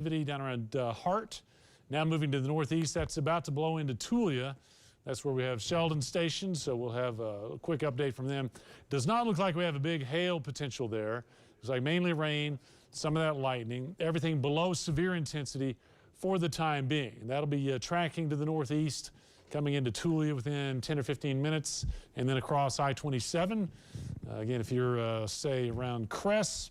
activity down around Hart. Now moving to the northeast, that's about to blow into Tulia. That's where we have Sheldon stationed, so we'll have a quick update from them. Does not look like we have a big hail potential there. It's like mainly rain, some of that lightning, everything below severe intensity for the time being. And that'll be tracking to the northeast, coming into Tulia within 10 or 15 minutes, and then across I-27. Again, if you're, say, around Cress,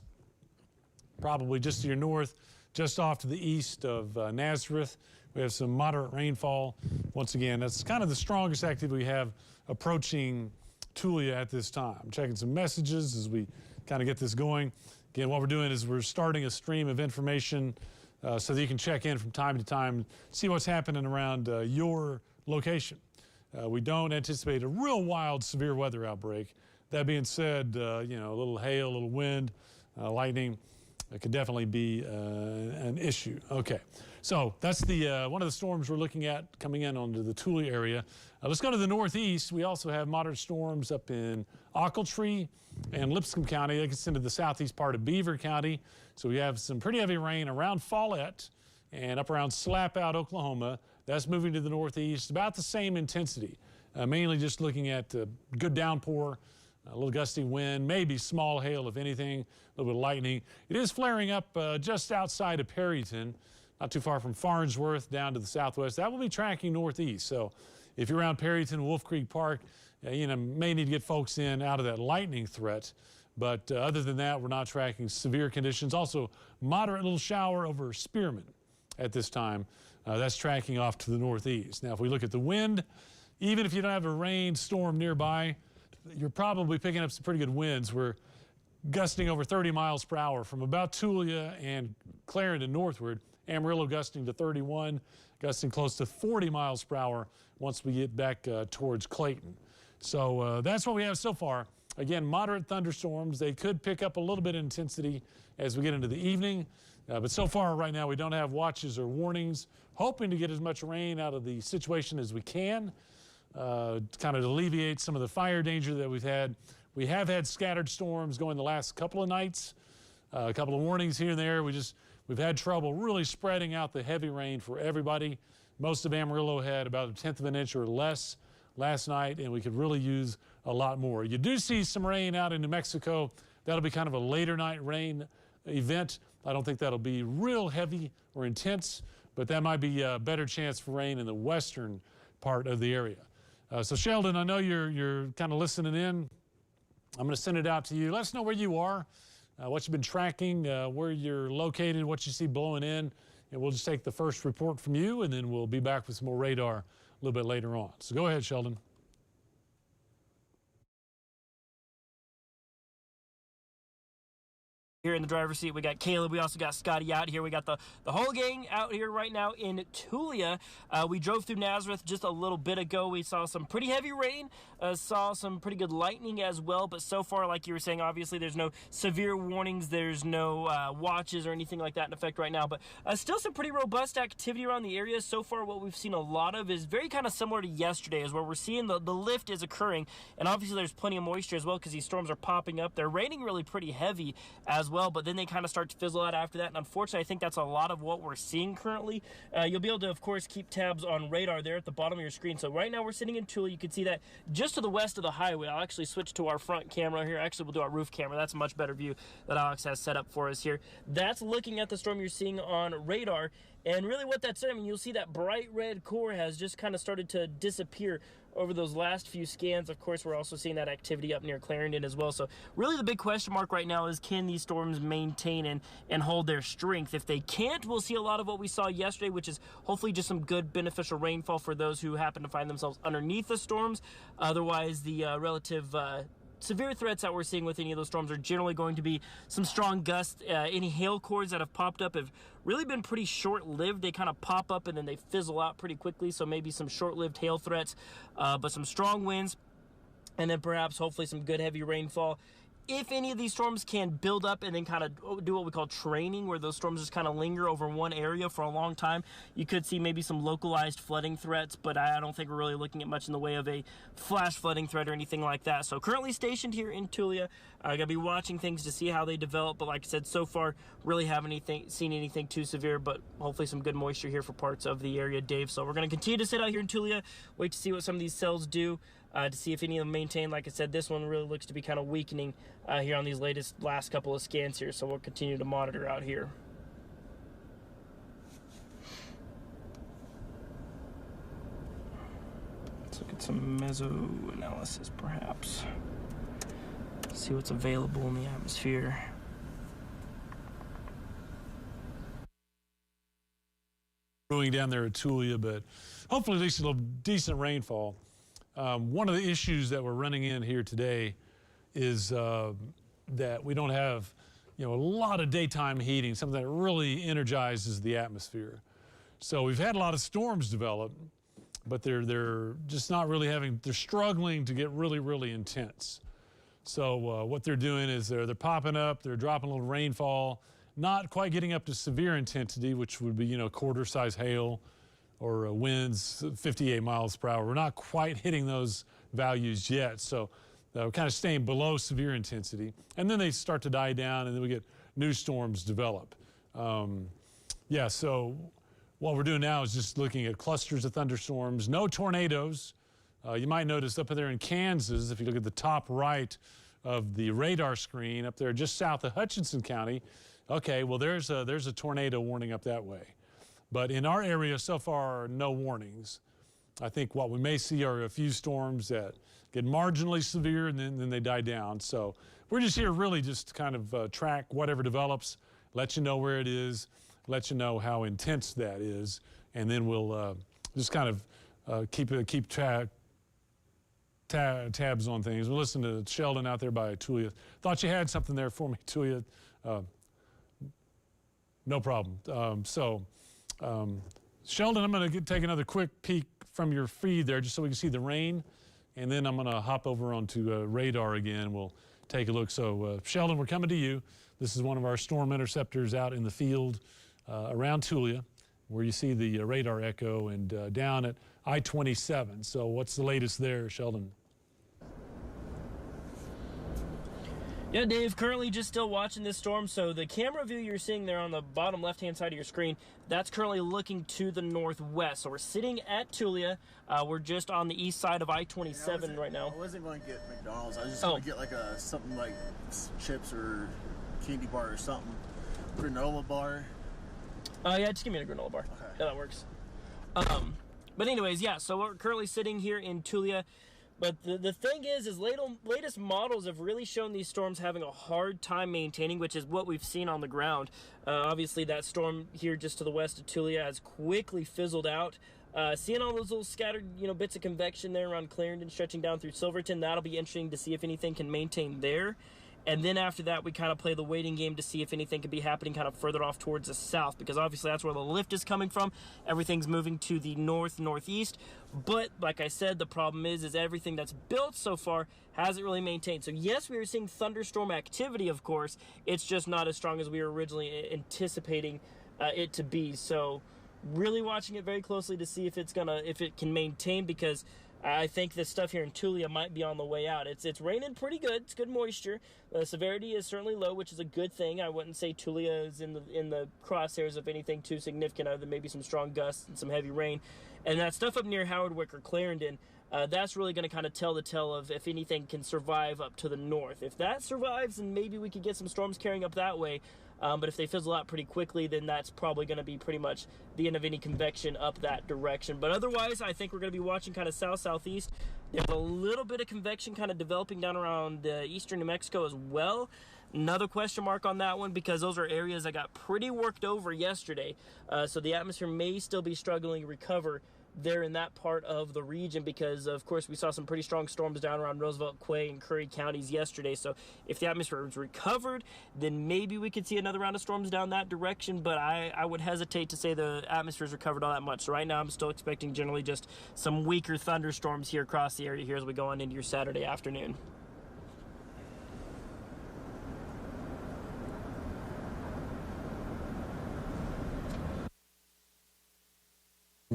probably just to your north, just off to the east of Nazareth, we have some moderate rainfall. Once again, that's kind of the strongest activity we have approaching Tulia at this time. I'm checking some messages as we kind of get this going. Again, what we're doing is we're starting a stream of information so that you can check in from time to time, see what's happening around your location. We don't anticipate a real wild, severe weather outbreak. That being said, you know, a little hail, a little wind, lightning, it could definitely be an issue. Okay, so that's the one of the storms we're looking at coming in onto the Tulia area. Let's go to the northeast. We also have moderate storms up in Ochiltree and Lipscomb County. That gets into the southeast part of Beaver County. So we have some pretty heavy rain around Follett and up around Slapout, Oklahoma. That's moving to the northeast, about the same intensity. Mainly just looking at good downpour, a little gusty wind, maybe small hail, if anything, a little bit of lightning. It is flaring up just outside of Perryton, not too far from Farnsworth, down to the southwest. That will be tracking northeast. So if you're around Perryton, Wolf Creek Park, you know, may need to get folks in out of that lightning threat. But other than that, we're not tracking severe conditions. Also, moderate little shower over Spearman at this time. That's tracking off to the northeast. Now, if we look at the wind, even if you don't have a rainstorm nearby, you're probably picking up some pretty good winds. We're gusting over 30 miles per hour from about Tulia and Clarendon northward. Amarillo gusting to 31, gusting close to 40 miles per hour once we get back towards Clayton. So that's what we have so far. Again, moderate thunderstorms. They could pick up a little bit of intensity as we get into the evening. But so far right now we don't have watches or warnings. Hoping to get as much rain out of the situation as we can. Kind of alleviate some of the fire danger that we've had. We have had scattered storms going the last couple of nights. A couple of warnings here and there. We've had trouble really spreading out the heavy rain for everybody. Most of Amarillo had about 1/10 of an inch or less last night, and we could really use a lot more. You do see some rain out in New Mexico. That'll be kind of a later night rain event. I don't think that'll be real heavy or intense, but that might be a better chance for rain in the western part of the area. So Sheldon, I know you're kind of listening in. I'm going to send it out to you. Let us know where you are, what you've been tracking, where you're located, what you see blowing in, and we'll just take the first report from you, and then we'll be back with some more radar a little bit later on. So go ahead, Sheldon. Here in the driver's seat, we got Caleb. We also got Scotty out here. We got the whole gang out here right now in Tulia. We drove through Nazareth just a little bit ago. We saw some pretty heavy rain, saw some pretty good lightning as well. But so far, like you were saying, obviously there's no severe warnings. There's no watches or anything like that in effect right now. But still some pretty robust activity around the area. So far, what we've seen a lot of is very kind of similar to yesterday, is where we're seeing the lift is occurring. And obviously there's plenty of moisture as well because these storms are popping up. They're raining really pretty heavy as well, but then they kind of start to fizzle out after that, and unfortunately I think that's a lot of what we're seeing currently. You'll be able to, of course, keep tabs on radar there at the bottom of your screen. So right now we're sitting in Tulia. You can see that just to the west of the highway. I'll actually switch to our front camera here. Actually, we'll do our roof camera. That's a much better view that Alex has set up for us here. That's looking at the storm you're seeing on radar. And really what that's, I mean, you'll see that bright red core has just kind of started to disappear over those last few scans. Of course, we're also seeing that activity up near Clarendon as well. So really the big question mark right now is, can these storms maintain and hold their strength? If they can't, we'll see a lot of what we saw yesterday, which is hopefully just some good beneficial rainfall for those who happen to find themselves underneath the storms. Otherwise, the relative severe threats that we're seeing with any of those storms are generally going to be some strong gusts. Any hail cores that have popped up have really been pretty short-lived. They kind of pop up and then they fizzle out pretty quickly, so maybe some short-lived hail threats, but some strong winds, and then perhaps hopefully some good heavy rainfall. if any of these storms can build up and then kind of do what we call training, where those storms just kind of linger over one area for a long time, you could see maybe some localized flooding threats, but I don't think we're really looking at much in the way of a flash flooding threat or anything like that. So currently stationed here in Tulia, going to be watching things to see how they develop, but like I said, so far really haven't seen anything too severe, but hopefully some good moisture here for parts of the area, Dave. So we're going to continue to sit out here in Tulia, wait to see what some of these cells do, to see if any of them maintain. Like I said, this one really looks to be kind of weakening here on these last couple of scans here, so we'll continue to monitor out here. Let's look at some meso-analysis, perhaps. See what's available in the atmosphere. Brewing down there at Tulia, but hopefully at least a little decent rainfall. One of the issues that we're running in here today is that we don't have, a lot of daytime heating, something that really energizes the atmosphere. So we've had a lot of storms develop, but they're just not really they're struggling to get really, really intense. So what they're doing is they're popping up, they're dropping a little rainfall, not quite getting up to severe intensity, which would be, quarter-size hail or winds 58 miles per hour. We're not quite hitting those values yet, so we're kind of staying below severe intensity. And then they start to die down, and then we get new storms develop. So what we're doing now is just looking at clusters of thunderstorms, no tornadoes. You might notice up there in Kansas, if you look at the top right of the radar screen up there just south of Hutchinson County, okay, well, there's a tornado warning up that way. But in our area so far, no warnings. I think what we may see are a few storms that get marginally severe and then they die down. So we're just here really just to kind of track whatever develops, let you know where it is, let you know how intense that is, and then we'll just kind of keep tabs on things. We'll listen to Sheldon out there by Tulia. Thought you had something there for me, Tulia. No problem. Sheldon, I'm going to take another quick peek from your feed there just so we can see the rain, and then I'm going to hop over onto radar again. We'll take a look. So, Sheldon, we're coming to you. This is one of our storm interceptors out in the field around Tulia, where you see the radar echo, and down at I-27. So what's the latest there, Sheldon? Yeah, Dave, currently just still watching this storm. So the camera view you're seeing there on the bottom left-hand side of your screen, that's currently looking to the northwest. So we're sitting at Tulia. We're just on the east side of I-27 right now. I wasn't going to get McDonald's. I was just going to get like something like chips or candy bar or something. Granola bar. Yeah, just give me a granola bar. Okay. Yeah, that works. But anyways, yeah, so we're currently sitting here in Tulia. But the thing is latest models have really shown these storms having a hard time maintaining, which is what we've seen on the ground. Obviously, that storm here just to the west of Tulia has quickly fizzled out. Seeing all those little scattered, bits of convection there around Clarendon stretching down through Silverton, that'll be interesting to see if anything can maintain there. And then after that, we kind of play the waiting game to see if anything could be happening kind of further off towards the south, because obviously that's where the lift is coming from. Everything's moving to the northeast. But like I said, the problem is everything that's built so far hasn't really maintained. So yes, we were seeing thunderstorm activity, of course. It's just not as strong as we were originally anticipating it to be. So really watching it very closely to see if it can maintain, because I think this stuff here in Tulia might be on the way out. It's raining pretty good. It's good moisture. The severity is certainly low, which is a good thing. I wouldn't say Tulia is in the crosshairs of anything too significant other than maybe some strong gusts and some heavy rain. And that stuff up near Howardwick or Clarendon, that's really going to kind of tell the tale of if anything can survive up to the north. If that survives, then maybe we could get some storms carrying up that way. But if they fizzle out pretty quickly, then that's probably going to be pretty much the end of any convection up that direction. But otherwise, I think we're going to be watching kind of south-southeast. There's a little bit of convection kind of developing down around eastern New Mexico as well. Another question mark on that one, because those are areas that got pretty worked over yesterday. So the atmosphere may still be struggling to recover there in that part of the region, because of course we saw some pretty strong storms down around Roosevelt, Quay, and Curry counties yesterday. So if the atmosphere is recovered, then maybe we could see another round of storms down that direction, but I would hesitate to say the atmosphere is recovered all that much. So right now I'm still expecting generally just some weaker thunderstorms here across the area here as we go on into your Saturday afternoon.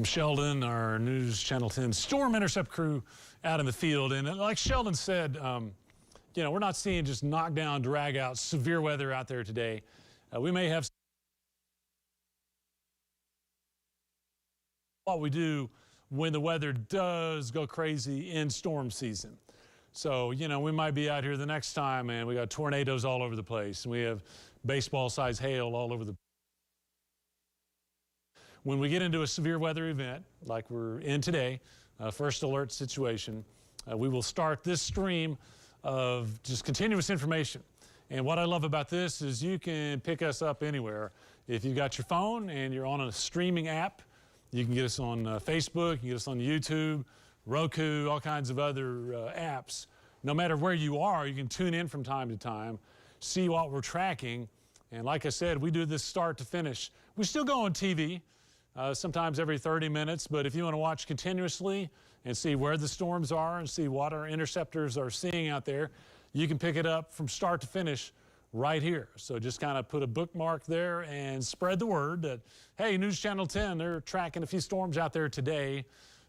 from Sheldon, our News Channel 10 storm intercept crew out in the field. And like Sheldon said, you know, we're not seeing just knockdown, drag out, severe weather out there today. We may have what we do when the weather does go crazy in storm season. So, you know, we might be out here the next time and we got tornadoes all over the place and we have baseball-sized hail all over the. When we get into a severe weather event, like we're in today, first alert situation, we will start this stream of just continuous information. And what I love about this is you can pick us up anywhere. If you've got your phone and you're on a streaming app, you can get us on Facebook, you can get us on YouTube, Roku, all kinds of other apps. No matter where you are, you can tune in from time to time, see what we're tracking. And like I said, we do this start to finish. We still go on TV. Sometimes every 30 minutes, but if you want to watch continuously and see where the storms are and see what our interceptors are seeing out there, you can pick it up from start to finish right here. So just kind of put a bookmark there and spread the word that, hey, News Channel 10, they're tracking a few storms out there today.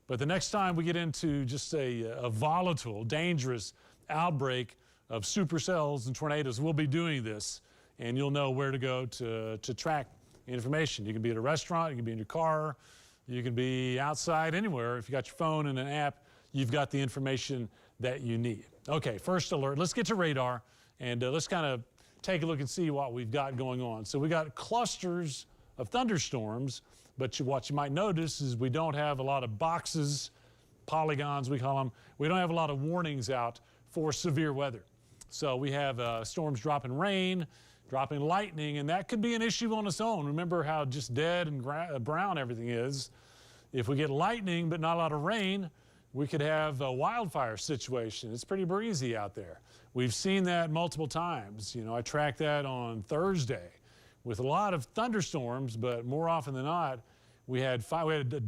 But the next time we get into just a volatile, dangerous outbreak of supercells and tornadoes, we'll be doing this, and you'll know where to go to track information. You can be at a restaurant, you can be in your car, you can be outside, anywhere. If you got your phone and an app, you've got the information that you need. Okay, first alert. Let's get to radar and let's kind of take a look and see what we've got going on. So we got clusters of thunderstorms, but what you might notice is we don't have a lot of boxes, polygons we call them. We don't have a lot of warnings out for severe weather. So we have storms dropping rain, dropping lightning, and that could be an issue on its own. Remember how just dead and brown everything is. If we get lightning but not a lot of rain, we could have a wildfire situation. It's pretty breezy out there. We've seen that multiple times. You know, I tracked that on Thursday with a lot of thunderstorms, but more often than not, we had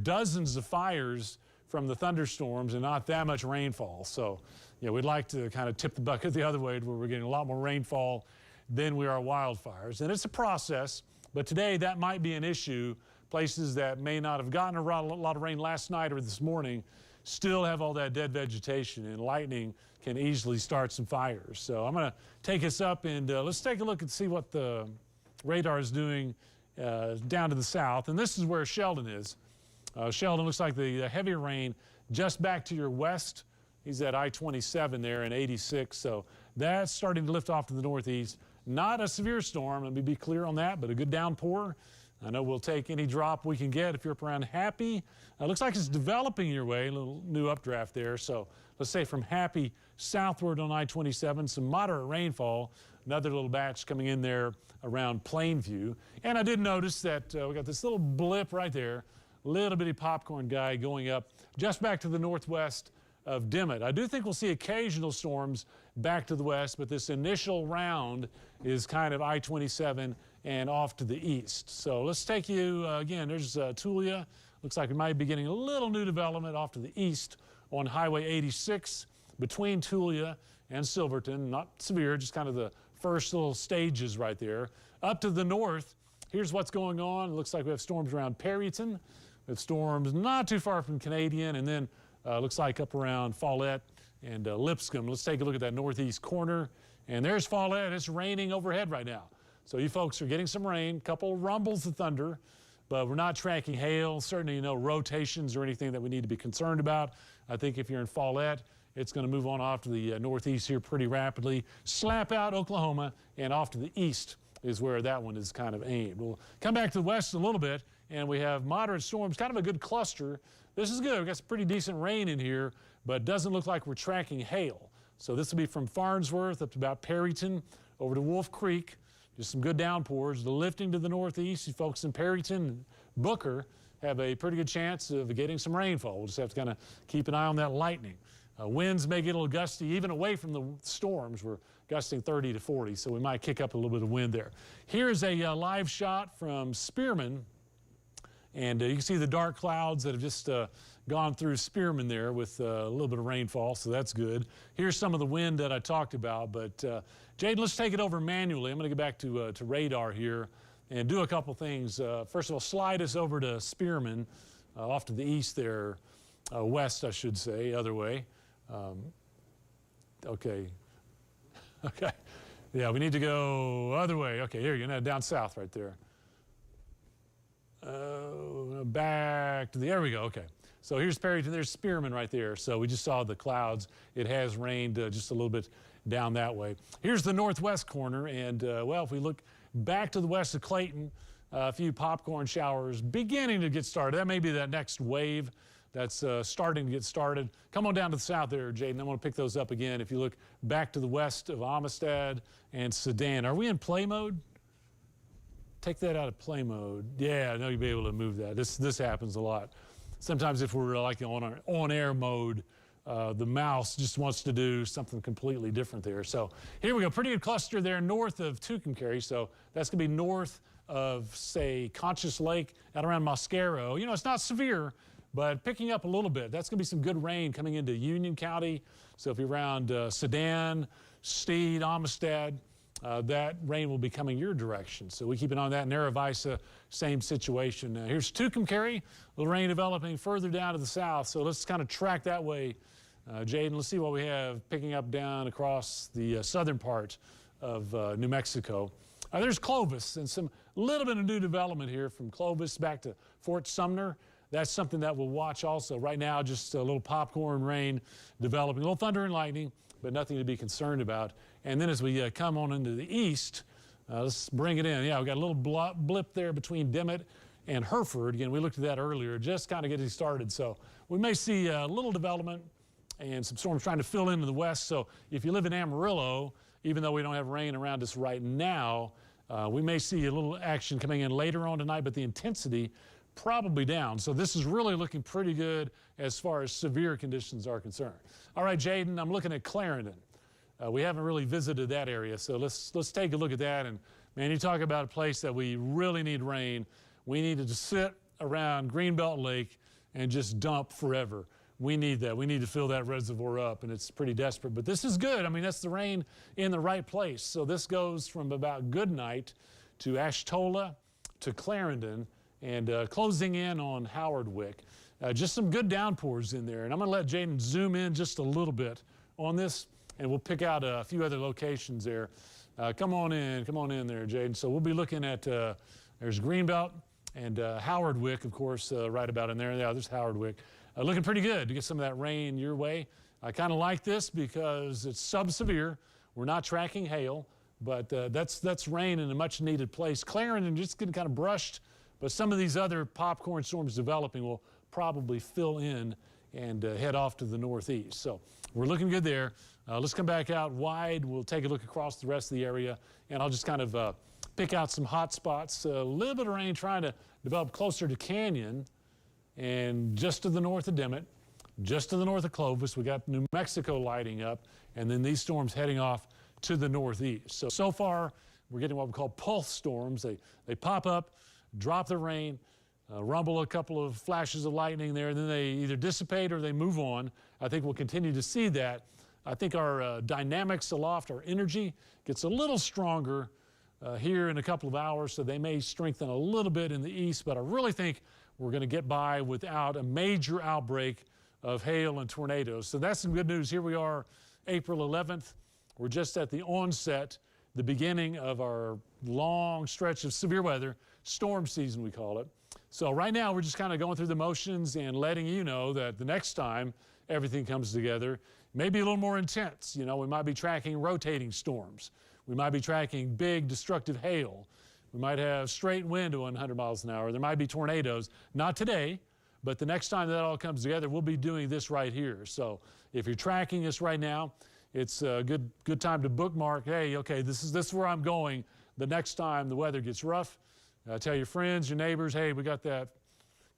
dozens of fires from the thunderstorms and not that much rainfall. So, you know, we'd like to kind of tip the bucket the other way, where we're getting a lot more rainfall than we are wildfires. And it's a process, but today that might be an issue. Places that may not have gotten a lot of rain last night or this morning still have all that dead vegetation, and lightning can easily start some fires. So I'm going to take us up and let's take a look and see what the radar is doing down to the south. And this is where Sheldon is. Sheldon, looks like the heavy rain just back to your west. He's at I-27 there in 86. So that's starting to lift off to the northeast. Not a severe storm, let me be clear on that, but a good downpour. I know we'll take any drop we can get if you're up around Happy. Looks like it's developing your way, a little new updraft there. So let's say from Happy southward on I-27, some moderate rainfall. Another little batch coming in there around Plainview. And I did notice that we got this little blip right there, little bitty popcorn guy going up just back to the northwest of Dimmitt. I do think we'll see occasional storms back to the west, but this initial round is kind of I-27 and off to the east. So let's take you, again, there's Tulia. Looks like we might be getting a little new development off to the east on Highway 86 between Tulia and Silverton. Not severe, just kind of the first little stages right there. Up to the north, here's what's going on. It looks like we have storms around Perryton. We have storms not too far from Canadian, and then looks like up around Follett and Lipscomb. Let's take a look at that northeast corner. And there's Follett. It's raining overhead right now. So you folks are getting some rain, couple rumbles of thunder, but we're not tracking hail, certainly no rotations or anything that we need to be concerned about. I think if you're in Follett, it's going to move on off to the northeast here pretty rapidly, slap out Oklahoma, and off to the east is where that one is kind of aimed. We'll come back to the west a little bit, and we have moderate storms, kind of a good cluster. This is good. We've got some pretty decent rain in here, but it doesn't look like we're tracking hail. So this will be from Farnsworth up to about Perryton, over to Wolf Creek. Just some good downpours. The lifting to the northeast, you folks in Perryton and Booker have a pretty good chance of getting some rainfall. We'll just have to kind of keep an eye on that lightning. Winds may get a little gusty, even away from the storms. We're gusting 30 to 40, so we might kick up a little bit of wind there. Here's a live shot from Spearman. And you can see the dark clouds that have just gone through Spearman there with a little bit of rainfall, so that's good. Here's some of the wind that I talked about, but Jaden, let's take it over manually. I'm going to get back to radar here and do a couple things. First of all, slide us over to Spearman. off to the east there, west, I should say, other way. Okay. Okay. Yeah, we need to go other way. Okay, here you go, down south right there. Back to there we go. Okay. So here's Perryton, there's Spearman right there. So we just saw the clouds. It has rained just a little bit down that way. Here's the northwest corner, and well, if we look back to the west of Clayton, a few popcorn showers beginning to get started. That may be that next wave that's starting to get started. Come on down to the south there, Jaden. I want to pick those up again. If you look back to the west of Amistad and Sedan. Are we in play mode? Take that out of play mode. Yeah, I know you'll be able to move that. This happens a lot. Sometimes if we're like on our on-air mode, the mouse just wants to do something completely different there. So here we go. Pretty good cluster there north of Tucumcari. So that's going to be north of, say, Conscious Lake, out around Mosquero. You know, it's not severe, but picking up a little bit. That's going to be some good rain coming into Union County. So if you're around Sedan, Steed, Amistad, that rain will be coming your direction. So we keep an eye on that. Narravisa, same situation. Here's Tucumcari, a little rain developing further down to the south. So let's kind of track that way. Jaden, let's see what we have picking up down across the southern part of New Mexico. There's Clovis and some little bit of new development here from Clovis back to Fort Sumner. That's something that we'll watch also. Right now, just a little popcorn rain developing, a little thunder and lightning, but nothing to be concerned about. And then as we come on into the east, let's bring it in. Yeah, we got a little blip there between Dimmitt and Hereford. Again, we looked at that earlier, just kind of getting started. So we may see a little development and some storms trying to fill into the west. So if you live in Amarillo, even though we don't have rain around us right now, we may see a little action coming in later on tonight, but the intensity probably down. So this is really looking pretty good as far as severe conditions are concerned. All right, Jaden, I'm looking at Clarendon. We haven't really visited that area, so let's take a look at that. And man, you talk about a place that we really need rain. We needed to sit around Greenbelt Lake and just dump forever. We need that. We need to fill that reservoir up, and it's pretty desperate. But this is good. I mean, that's the rain in the right place. So this goes from about Goodnight to Ashtola to Clarendon and closing in on Howardwick. Just some good downpours in there. And I'm going to let Jaden zoom in just a little bit on this, and we'll pick out a few other locations there. Come on in there, Jaden. So we'll be looking at, there's Greenbelt and Howardwick, of course, right about in there. Yeah, there's Howardwick. Looking pretty good to get some of that rain your way. I kind of like this because it's sub-severe. We're not tracking hail, but that's rain in a much-needed place. Clarendon just getting kind of brushed, but some of these other popcorn storms developing will probably fill in and head off to the northeast. So we're looking good there. Let's come back out wide. We'll take a look across the rest of the area, and I'll just kind of pick out some hot spots. A little bit of rain trying to develop closer to Canyon and just to the north of Dimmitt, just to the north of Clovis. We got New Mexico lighting up, and then these storms heading off to the northeast. So far, we're getting what we call pulse storms. They pop up, drop the rain, rumble a couple of flashes of lightning there, and then they either dissipate or they move on. I think we'll continue to see that. I think our dynamics aloft, our energy, gets a little stronger here in a couple of hours, so they may strengthen a little bit in the east, but I really think we're going to get by without a major outbreak of hail and tornadoes. So that's some good news. Here we are, April 11th. We're just at the onset, the beginning of our long stretch of severe weather, storm season we call it. So right now we're just kind of going through the motions and letting you know that the next time everything comes together, maybe a little more intense. You know, we might be tracking rotating storms. We might be tracking big destructive hail. We might have straight wind to 100 miles an hour. There might be tornadoes. Not today, but the next time that all comes together, we'll be doing this right here. So if you're tracking us right now, it's a good time to bookmark, hey, okay, this is where I'm going the next time the weather gets rough. Tell your friends, your neighbors, hey, we got that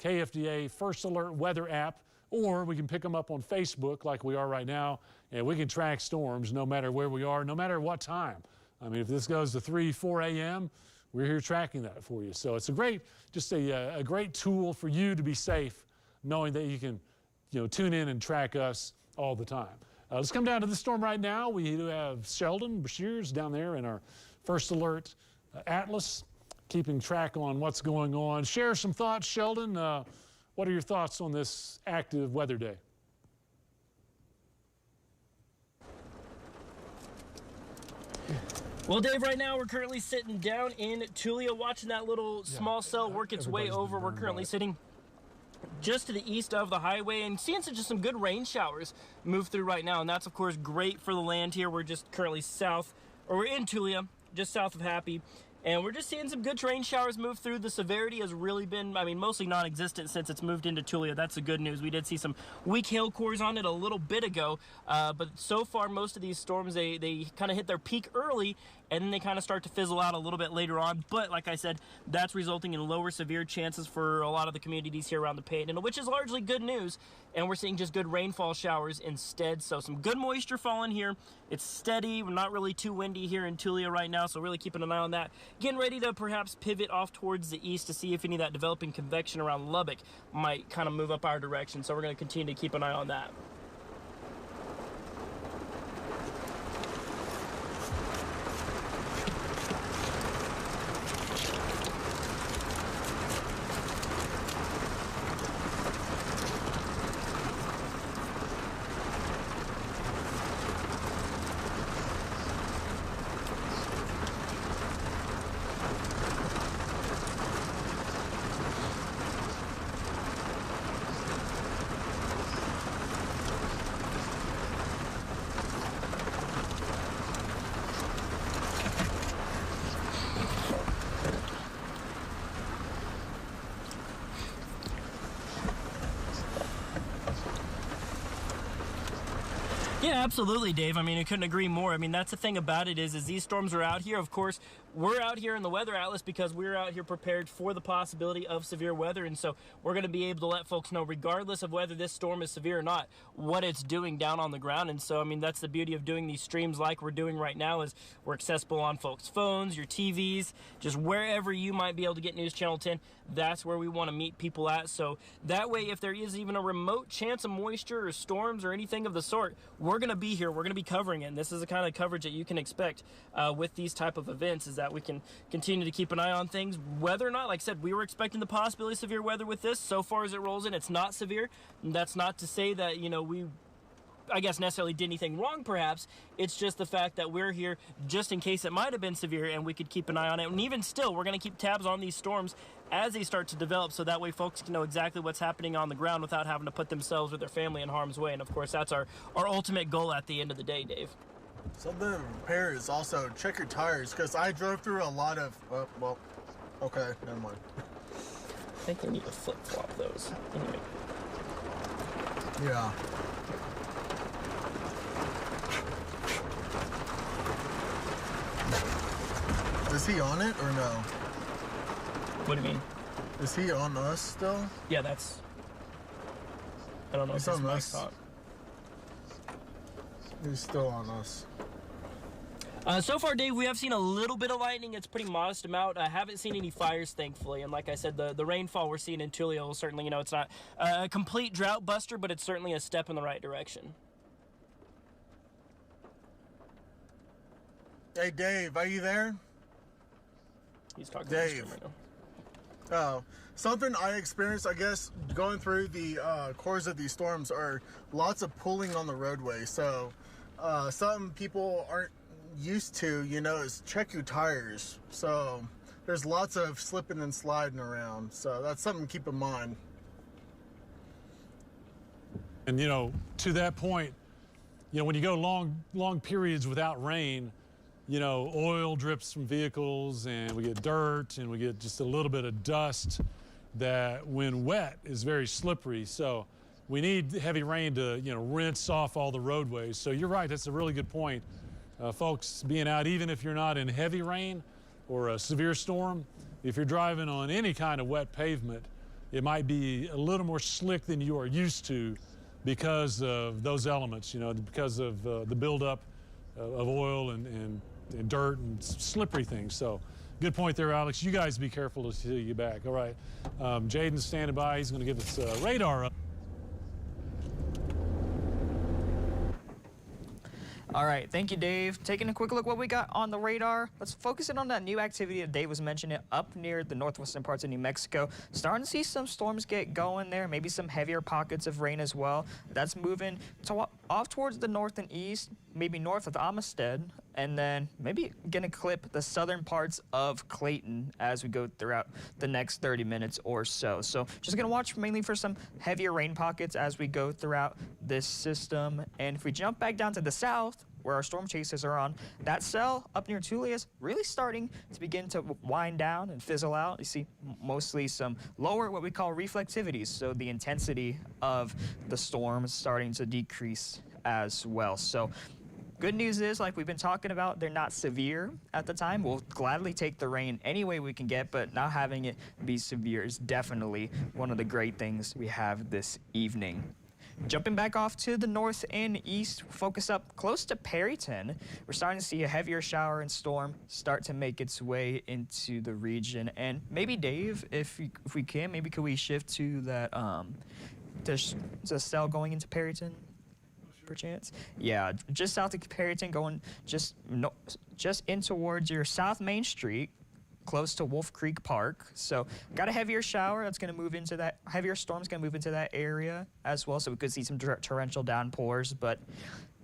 KFDA First Alert weather app, or we can pick them up on Facebook like we are right now, and we can track storms no matter where we are, no matter what time. I mean, if this goes to 3, 4 a.m., we're here tracking that for you. So it's a great tool for you to be safe, knowing that you can, tune in and track us all the time. Let's come down to the storm right now. We do have Sheldon Brashears down there in our First Alert Atlas, keeping track on what's going on. Share some thoughts, Sheldon. What are your thoughts on this active weather day? Well, Dave, right now we're currently sitting down in Tulia watching that little small cell work its way over. We're currently sitting just to the east of the highway and seeing just some good rain showers move through right now. And that's, of course, great for the land here. We're just currently we're in Tulia, just south of Happy. And we're just seeing some good rain showers move through. The severity has really been, mostly non-existent since it's moved into Tulia. That's the good news. We did see some weak hail cores on it a little bit ago. But so far, most of these storms, they kind of hit their peak early, and then they kind of start to fizzle out a little bit later on. But like I said, that's resulting in lower severe chances for a lot of the communities here around the Panhandle, which is largely good news. And we're seeing just good rainfall showers instead. So some good moisture falling here. It's steady. We're not really too windy here in Tulia right now, so really keeping an eye on that. Getting ready to perhaps pivot off towards the east to see if any of that developing convection around Lubbock might kind of move up our direction. So we're going to continue to keep an eye on that. Yeah, absolutely, Dave. I couldn't agree more. That's the thing about it is these storms are out here. Of course, we're out here in the Weather Atlas because we're out here prepared for the possibility of severe weather. And so we're going to be able to let folks know, regardless of whether this storm is severe or not, what it's doing down on the ground. And so, that's the beauty of doing these streams like we're doing right now is we're accessible on folks' phones, your TVs, just wherever you might be able to get News Channel 10. That's where we want to meet people at. So that way, if there is even a remote chance of moisture or storms or anything of the sort, we're going to be here. We're going to be covering it. And this is the kind of coverage that you can expect with these type of events, is that we can continue to keep an eye on things, whether or not, like I said, we were expecting the possibility of severe weather with this. So far as it rolls in, it's not severe. And that's not to say that, we necessarily did anything wrong, perhaps. It's just the fact that we're here just in case it might have been severe and we could keep an eye on it. And even still, we're going to keep tabs on these storms as they start to develop, so that way folks can know exactly what's happening on the ground without having to put themselves or their family in harm's way. And of course, that's our ultimate goal at the end of the day, Dave. Something to prepare is also check your tires, because I drove through a lot of, okay, never mind. I think we need to flip-flop those. Anyway. Yeah. Is he on it or no? What do you mean? Is he on us still? Yeah, that's... I don't know if He's it's on my us. thought. He's still on us. So far, Dave, we have seen a little bit of lightning. It's a pretty modest amount. I haven't seen any fires, thankfully. And like I said, the rainfall we're seeing in Tulia will certainly, it's not a complete drought buster, but it's certainly a step in the right direction. Hey, Dave, are you there? He's talking Dave. to the stream right now. Oh, something I experienced, I guess, going through the cores of these storms are lots of pulling on the roadway. So something people aren't used to, is check your tires. So there's lots of slipping and sliding around. So that's something to keep in mind. And, to that point, when you go long periods without rain, oil drips from vehicles and we get dirt and we get just a little bit of dust that when wet is very slippery. So we need heavy rain to, rinse off all the roadways. So you're right, that's a really good point. Folks being out, even if you're not in heavy rain or a severe storm, if you're driving on any kind of wet pavement, it might be a little more slick than you are used to because of those elements, because of the buildup of oil and dirt and slippery things. So good point there, Alex. You guys be careful to see you back. All right. Jaden's standing by. He's going to give us radar up. All right, thank you, Dave. Taking a quick look what we got on the radar. Let's focus in on that new activity that Dave was mentioning up near the northwestern parts of New Mexico. Starting to see some storms get going there, maybe some heavier pockets of rain as well. That's moving off towards the north and east, maybe north of Amistad, and then maybe gonna clip the southern parts of Clayton as we go throughout the next 30 minutes or so. So just gonna watch mainly for some heavier rain pockets as we go throughout this system. And if we jump back down to the south, where our storm chasers are on, that cell up near Tulia is really starting to begin to wind down and fizzle out. You see mostly some lower, what we call reflectivities, so the intensity of the storm is starting to decrease as well. So good news is, like we've been talking about, they're not severe at the time. We'll gladly take the rain any way we can get, but not having it be severe is definitely one of the great things we have this evening. Jumping back off to the north and east, focus up close to Perryton. We're starting to see a heavier shower and storm start to make its way into the region. And maybe Dave, if we can, maybe could we shift to that the cell going into Perryton? Perchance? Yeah, just south of Perryton, going just in towards your South Main Street, close to Wolf Creek Park. So got a heavier shower that's going to move into that, heavier storm's going to move into that area as well. So we could see some torrential downpours. But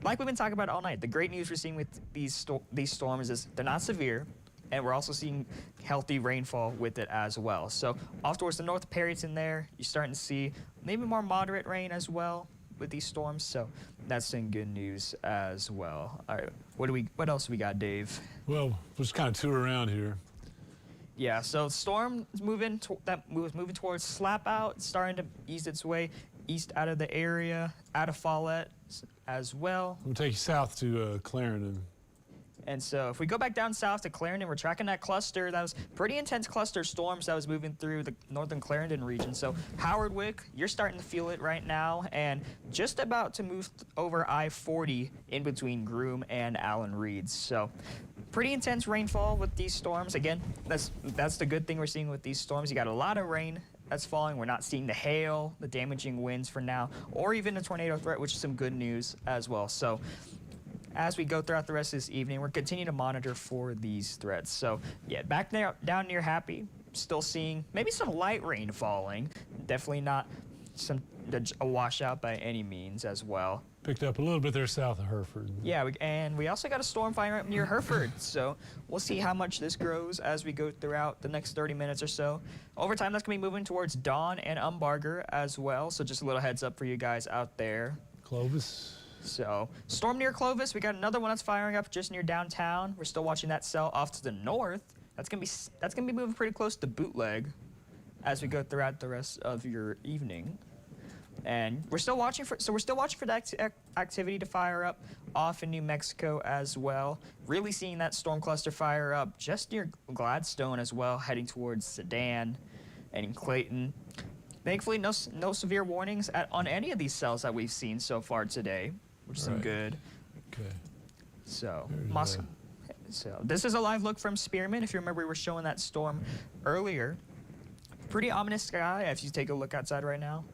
like we've been talking about all night, the great news we're seeing with these storms is they're not severe. And we're also seeing healthy rainfall with it as well. So off towards the north of Perryton there, you're starting to see maybe more moderate rain as well with these storms. So that's some good news as well. All right, what else we got, Dave? Well, we'll just kind of tour around here. Yeah, so storm is moving towards Slap Out, starting to ease its way east out of the area, out of Follett as well. I'm going to take you south to Clarendon. And so if we go back down south to Clarendon, we're tracking that cluster. That was pretty intense cluster storms that was moving through the northern Clarendon region. So Howardwick, you're starting to feel it right now, and just about to move over I-40 in between Groom and Allen Reeds. So pretty intense rainfall with these storms. Again, that's the good thing we're seeing with these storms. You got a lot of rain that's falling. We're not seeing the hail, the damaging winds for now, or even a tornado threat, which is some good news as well. So as we go throughout the rest of this evening, we're continuing to monitor for these threats. So yeah, back there, down near Happy, still seeing maybe some light rain falling. Definitely not a washout by any means as well. Picked up a little bit there south of Hereford. Yeah, and we also got a storm fire up near Hereford. So we'll see how much this grows as we go throughout the next 30 minutes or so. Over time, that's going to be moving towards Dawn and Umbarger as well. So just a little heads up for you guys out there. Clovis. So, storm near Clovis. We got another one that's firing up just near downtown. We're still watching that cell off to the north. That's gonna be moving pretty close to Bootleg as we go throughout the rest of your evening. And we're still watching for that activity to fire up off in New Mexico as well. Really seeing that storm cluster fire up just near Gladstone as well, heading towards Sedan and in Clayton. Thankfully, no severe warnings on any of these cells that we've seen so far today, which is some good. Okay. So, so this is a live look from Spearman. If you remember, we were showing that storm earlier. Pretty ominous sky if you take a look outside right now.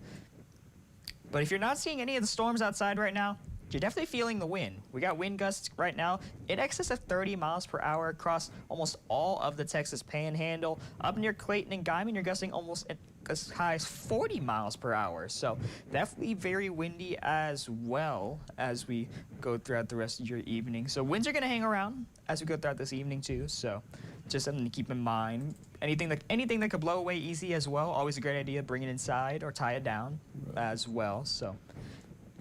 But if you're not seeing any of the storms outside right now, you're definitely feeling the wind. We got wind gusts right now in excess of 30 miles per hour across almost all of the Texas Panhandle. Up near Clayton and Guyman, you're gusting almost as high as 40 miles per hour. So definitely very windy as well as we go throughout the rest of your evening. So winds are going to hang around as we go throughout this evening too. So just something to keep in mind. Anything that could blow away easy as well. Always a great idea. Bring it inside or tie it down as well. So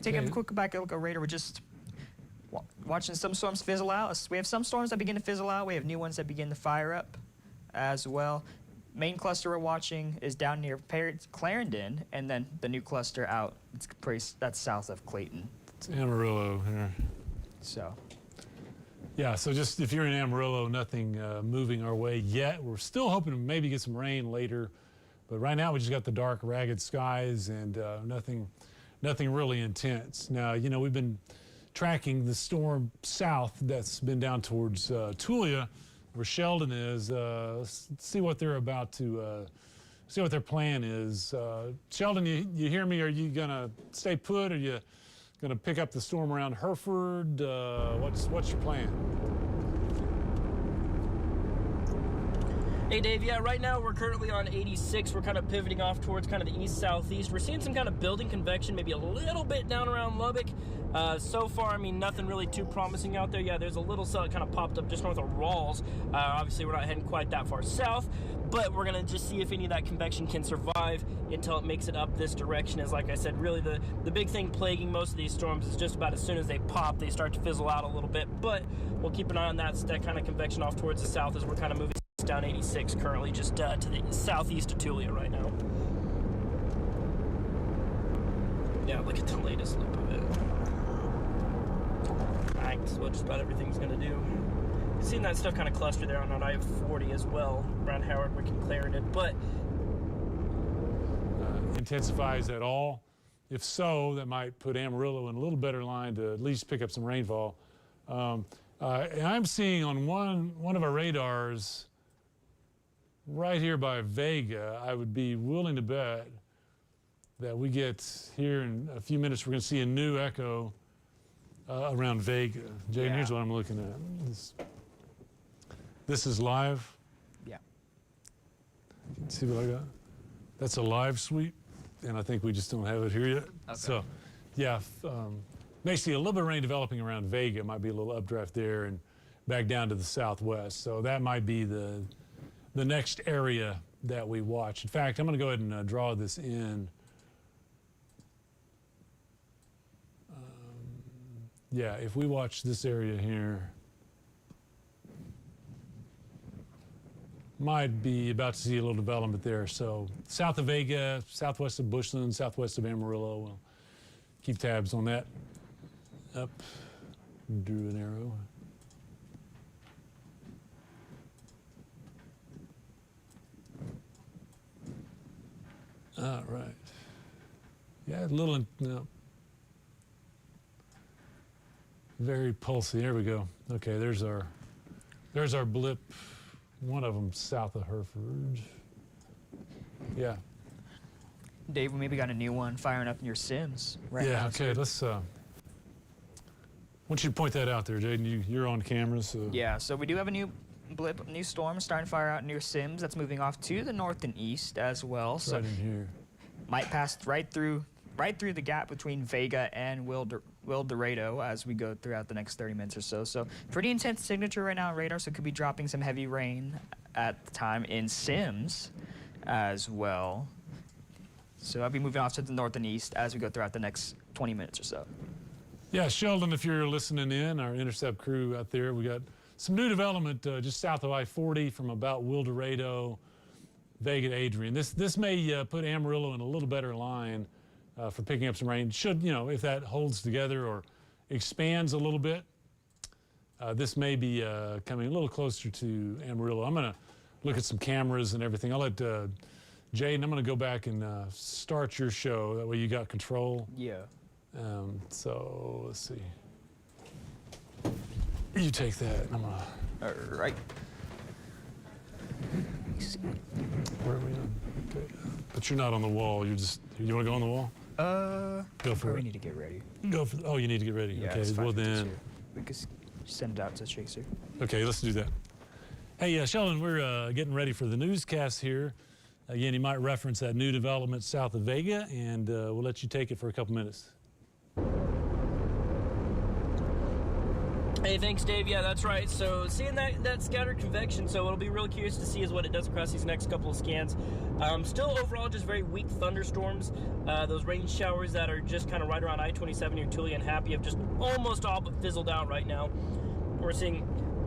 taking a quick back look at radar, we're just watching some storms fizzle out. We have some storms that begin to fizzle out. We have new ones that begin to fire up as well. Main cluster we're watching is down near Clarendon, and then the new cluster out. That's south of Clayton. It's Amarillo here. So. Yeah, so just if you're in Amarillo, nothing moving our way yet. We're still hoping to maybe get some rain later, but right now we just got the dark, ragged skies and nothing really intense. Now, you know, we've been tracking the storm south that's been down towards Tulia, where Sheldon is. See what they're about to, see what their plan is. Sheldon, you hear me? Are you gonna stay put, or you Going to pick up the storm around Hereford. What's your plan? Hey Dave, yeah, right now we're currently on 86. We're kind of pivoting off towards kind of the east-southeast. We're seeing some kind of building convection, maybe a little bit down around Lubbock. So far, I mean, nothing really too promising out there. Yeah, there's a little cell that kind of popped up just north of Rawls. Obviously, we're not heading quite that far south, but we're going to just see if any of that convection can survive until it makes it up this direction. As like I said, really the big thing plaguing most of these storms is just about as soon as they pop, they start to fizzle out a little bit. But we'll keep an eye on that kind of convection off towards the south as we're kind of moving down 86 currently, just to the southeast of Tulia right now. Yeah, look at the latest loop of it. That's what just about everything's going to do. You've seen that stuff kind of cluster there on I-40 as well, around Howard, Wick, and Clarendon, but... intensifies at all? If so, that might put Amarillo in a little better line to at least pick up some rainfall. And I'm seeing on one of our radars right here by Vega, I would be willing to bet that we get here in a few minutes, we're going to see a new echo around Vega. Jaden, here's what I'm looking at. This is live. Yeah. See what I got? That's a live sweep, and I think we just don't have it here yet. Okay. So, yeah, may see a little bit of rain developing around Vega. Might be a little updraft there and back down to the southwest. So that might be the next area that we watch. In fact, I'm going to go ahead and draw this in. Yeah, if we watch this area here, might be about to see a little development there. So south of Vega, southwest of Bushland, southwest of Amarillo. We'll keep tabs on that. Up, drew an arrow. All right. Yeah, a little, no. Very pulsy. There we go. Okay, there's our blip. One of them south of Hereford. Yeah. Dave, we maybe got a new one firing up in your Sims right now. Yeah, okay, let's, I want you to point that out there, Jaden. You're on camera, so. Yeah, so we do have a new blip, new storm starting to fire out near Sims. That's moving off to the north and east as well. It's So right in here. might pass right through the gap between Vega and Will Dorado as we go throughout the next 30 minutes or so. So pretty intense signature right now on radar, so could be dropping some heavy rain at the time in Sims as well. So I'll be moving off to the north and east as we go throughout the next 20 minutes or so. Yeah, Sheldon, if you're listening in, our intercept crew out there, we got some new development just south of I-40 from about Will Dorado, Vega to Adrian. This may put Amarillo in a little better line for picking up some rain. Should, if that holds together or expands a little bit, this may be coming a little closer to Amarillo. I'm going to look at some cameras and everything. I'll let Jaden, I'm going to go back and start your show. That way you got control. Yeah. So let's see. You take that. I'm going to... All right. Where are we on? Okay. But you're not on the wall. You want to go on the wall? Go for We it. need to get ready. Go for. Oh, you need to get ready. Yeah, Okay. it's Well 5:52. then. We could send it out to Chaser. Okay, let's do that. Hey, Sheldon, we're getting ready for the newscast here. Again, you might reference that new development south of Vega, and we'll let you take it for a couple minutes. Hey, thanks, Dave. Yeah, that's right. So seeing that scattered convection, so what'll be really curious to see is what it does across these next couple of scans. Still overall just very weak thunderstorms. Those rain showers that are just kind of right around I-27 near Tulia and Happy have just almost all but fizzled out right now. We're seeing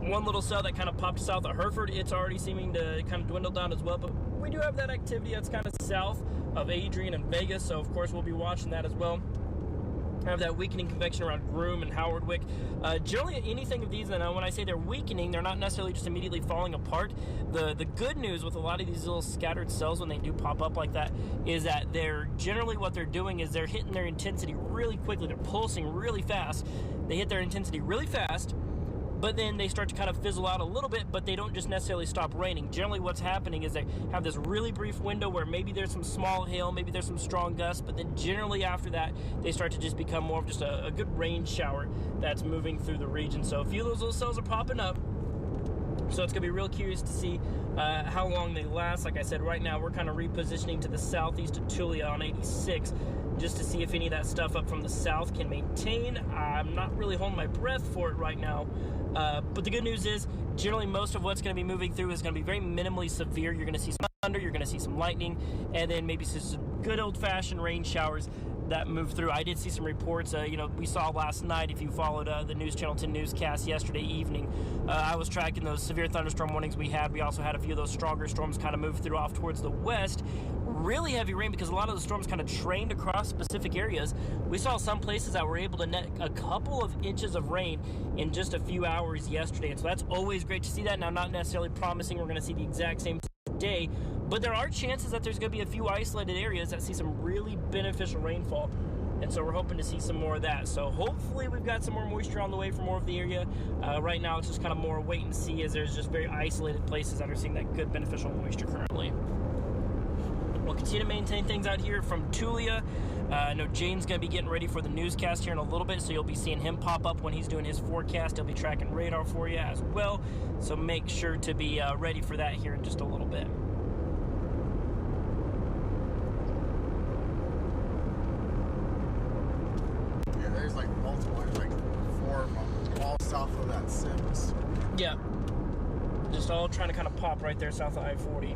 one little cell that kind of popped south of Hereford. It's already seeming to kind of dwindle down as well, but we do have that activity that's kind of south of Adrian and Vegas, so of course we'll be watching that as well. Have that weakening convection around Groom and Howard Wick. Generally, anything of these, and when I say they're weakening, they're not necessarily just immediately falling apart. The good news with a lot of these little scattered cells when they do pop up like that is that they're generally what they're doing is they're hitting their intensity really quickly. They're pulsing really fast. They hit their intensity really fast. but then they start to kind of fizzle out a little bit, but they don't just necessarily stop raining. Generally what's happening is they have this really brief window where maybe there's some small hail, maybe there's some strong gusts, but then generally after that, they start to just become more of just a good rain shower that's moving through the region. So a few of those little cells are popping up. So it's going to be real curious to see how long they last. Like I said, right now we're kind of repositioning to the southeast of Tulia on 86 just to see if any of that stuff up from the south can maintain. I'm not really holding my breath for it right now. But the good news is generally most of what's going to be moving through is going to be very minimally severe. You're going to see some thunder, you're going to see some lightning, and then maybe some good old-fashioned rain showers that moved through. I did see some reports, we saw last night, if you followed the News Channel 10 newscast yesterday evening, I was tracking those severe thunderstorm warnings we had. We also had a few of those stronger storms kind of move through off towards the west. Really heavy rain because a lot of the storms kind of trained across specific areas. We saw some places that were able to net a couple of inches of rain in just a few hours yesterday, and so that's always great to see that. Now, not necessarily promising we're going to see the exact same day, but there are chances that there's going to be a few isolated areas that see some really beneficial rainfall, and so we're hoping to see some more of that. So hopefully we've got some more moisture on the way for more of the area. Right now it's just kind of more wait and see, as there's just very isolated places that are seeing that good beneficial moisture currently. We'll continue to maintain things out here from Tulia. I know Jane's going to be getting ready for the newscast here in a little bit, so you'll be seeing him pop up when he's doing his forecast. He'll be tracking radar for you as well, so make sure to be ready for that here in just a little bit. Yeah, there's like multiple, like 4 of them, all south of that Sims. Yeah, just all trying to kind of pop right there south of I-40.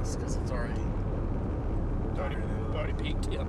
Because it's already peaked. Yeah.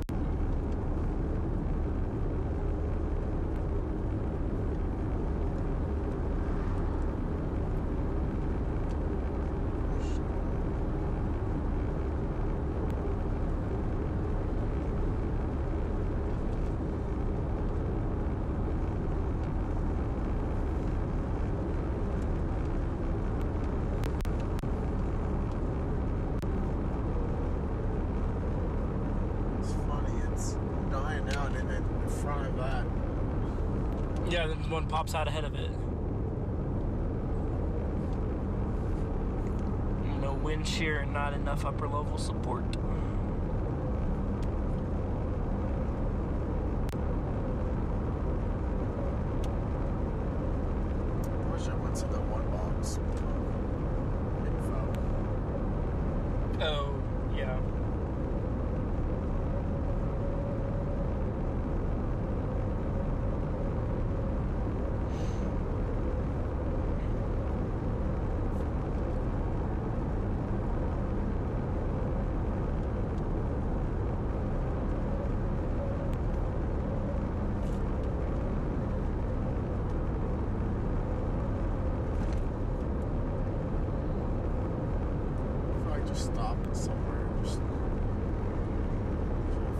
Yeah, then one pops out ahead of it. No wind shear and not enough upper level support. I wish I went to the one box info. Oh, yeah. Stop somewhere, just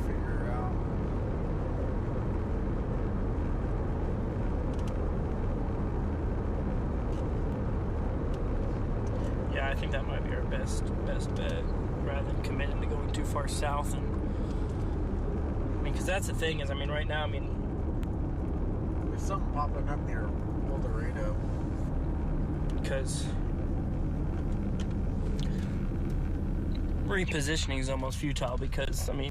figure it out. Yeah, I think that might be our best bet, rather than committing to going too far south. And I mean, because that's the thing is, I mean, right now, I mean, there's something popping up near El Dorado. Because repositioning is almost futile, because I mean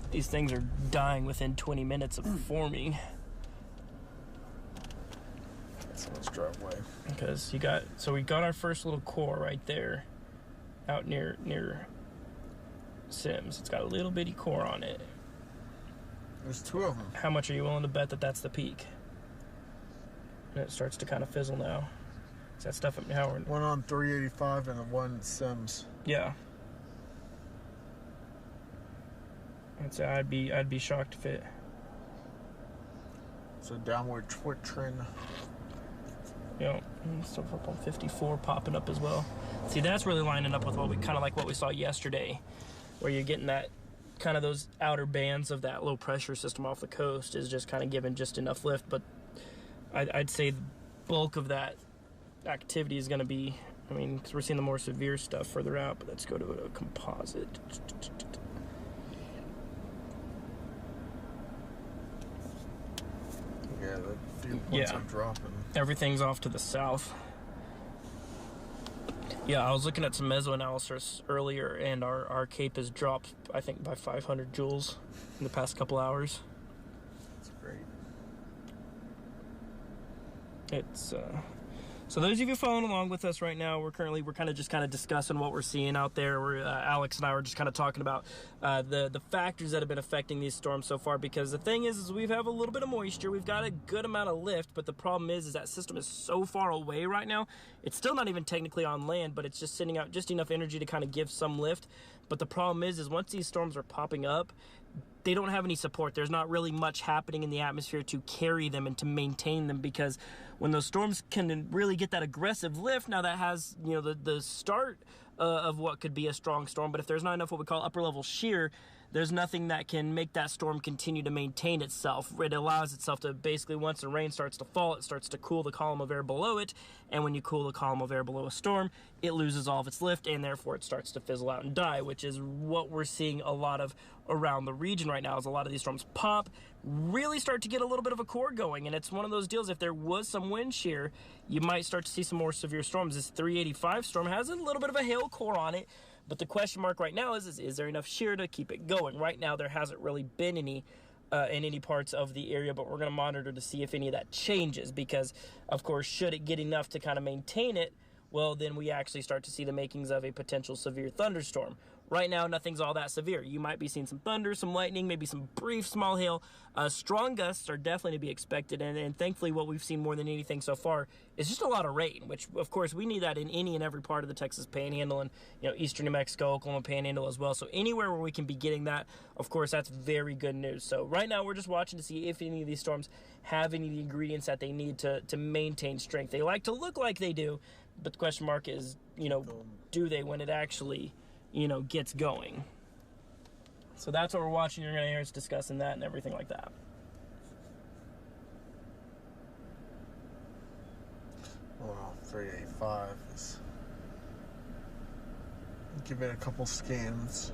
these things are dying within 20 minutes of forming. So let's drive away. Because we got our first little core right there out near Sims. It's got a little bitty core on it. There's 2 of them. How much are you willing to bet that that's the peak? And it starts to kind of fizzle now. Is that stuff at Howard? One on 385 and one Sims. Yeah. I'd be shocked if it. It's a downward trend. Yeah, still up on 54, popping up as well. See, that's really lining up with what we kind of like what we saw yesterday, where you're getting that kind of those outer bands of that low pressure system off the coast is just kind of giving just enough lift. But I'd say the bulk of that activity is going to be, I mean, because we're seeing the more severe stuff further out. But let's go to a composite. Yeah, the dew points are dropping. Everything's off to the south. Yeah, I was looking at some mesoanalysis earlier, and our cape has dropped, I think, by 500 joules in the past couple hours. That's great. It's so those of you following along with us right now, we're kind of just discussing what we're seeing out there. Alex and I were just kind of talking about the factors that have been affecting these storms so far, because the thing is we have a little bit of moisture, we've got a good amount of lift, but the problem is that system is so far away right now. It's still not even technically on land, but it's just sending out just enough energy to kind of give some lift. But the problem is once these storms are popping up, they don't have any support. There's not really much happening in the atmosphere to carry them and to maintain them, because when those storms can really get that aggressive lift, now that has, you know, the start of what could be a strong storm. But if there's not enough what we call upper level shear, there's nothing that can make that storm continue to maintain itself. It allows itself to basically, once the rain starts to fall, it starts to cool the column of air below it. And when you cool the column of air below a storm, it loses all of its lift, and therefore it starts to fizzle out and die, which is what we're seeing a lot of around the region right now. Is a lot of these storms pop, really start to get a little bit of a core going. And it's one of those deals, if there was some wind shear, you might start to see some more severe storms. This 385 storm has a little bit of a hail core on it. But the question mark right now is there enough shear to keep it going? Right now, there hasn't really been any in any parts of the area, but we're going to monitor to see if any of that changes, because, of course, should it get enough to kind of maintain it, well, then we actually start to see the makings of a potential severe thunderstorm. Right now, nothing's all that severe. You might be seeing some thunder, some lightning, maybe some brief small hail. Strong gusts are definitely to be expected, and thankfully what we've seen more than anything so far is just a lot of rain, which, of course, we need that in any and every part of the Texas Panhandle and, you know, eastern New Mexico, Oklahoma Panhandle as well. So anywhere where we can be getting that, of course, that's very good news. So right now we're just watching to see if any of these storms have any of the ingredients that they need to maintain strength. They like to look like they do, but the question mark is, you know, do they when it actually, you know, gets going? So that's what we're watching. You're going to hear us discussing that and everything like that. Well, 385 is... Give it a couple scans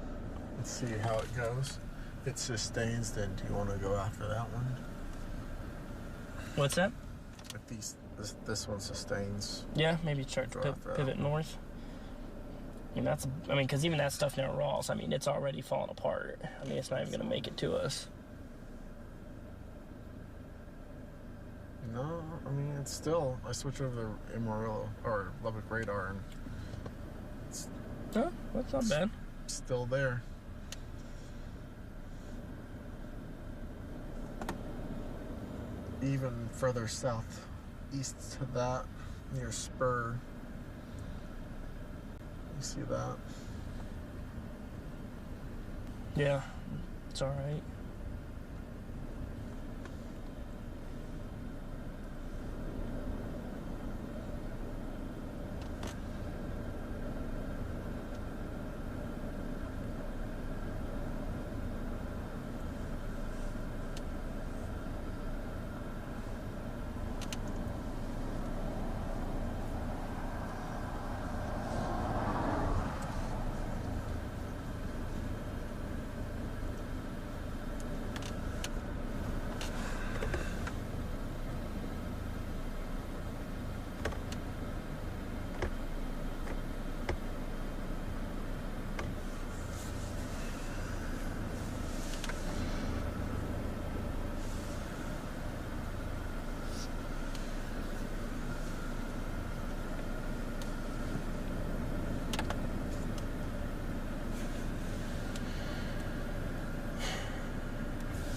and see how it goes. If it sustains, then do you want to go after that one? What's that? If this one sustains. Yeah, maybe start to pivot north. And that's, I mean, because even that stuff near Ross, I mean, it's already falling apart. I mean, it's not even going to make it to us. No, I mean, it's still, I switch over to Amarillo, or Lubbock radar, and it's That's not bad. still there. Even further south, east to that, near Spur. You see that? Yeah, it's all right.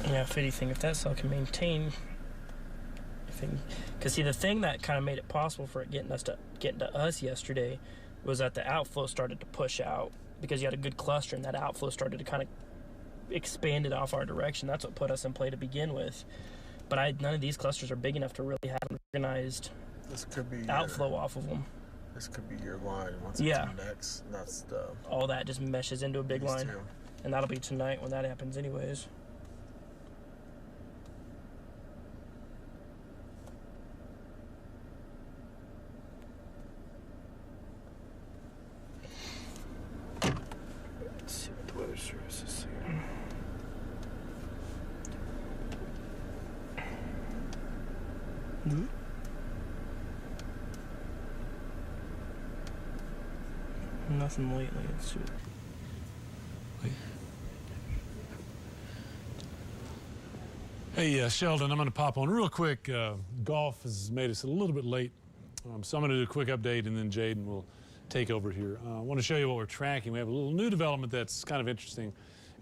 Yeah, if anything, if that cell can maintain, Because see, the thing that kind of made it possible for it getting to us yesterday was that the outflow started to push out because you had a good cluster, and that outflow started to kind of expand it off our direction. That's what put us in play to begin with. But none of these clusters are big enough to really have an organized outflow off of them. This could be your line. Once it connects, that's the... All that just meshes into a big line. Two. And that'll be tonight when that happens anyways. Let's see what the weather service is saying. Nothing lately. Let's see. Hey, Sheldon, I'm going to pop on real quick. Golf has made us a little bit late, so I'm going to do a quick update, and then Jaden will take over here. I want to show you what we're tracking. We have a little new development that's kind of interesting.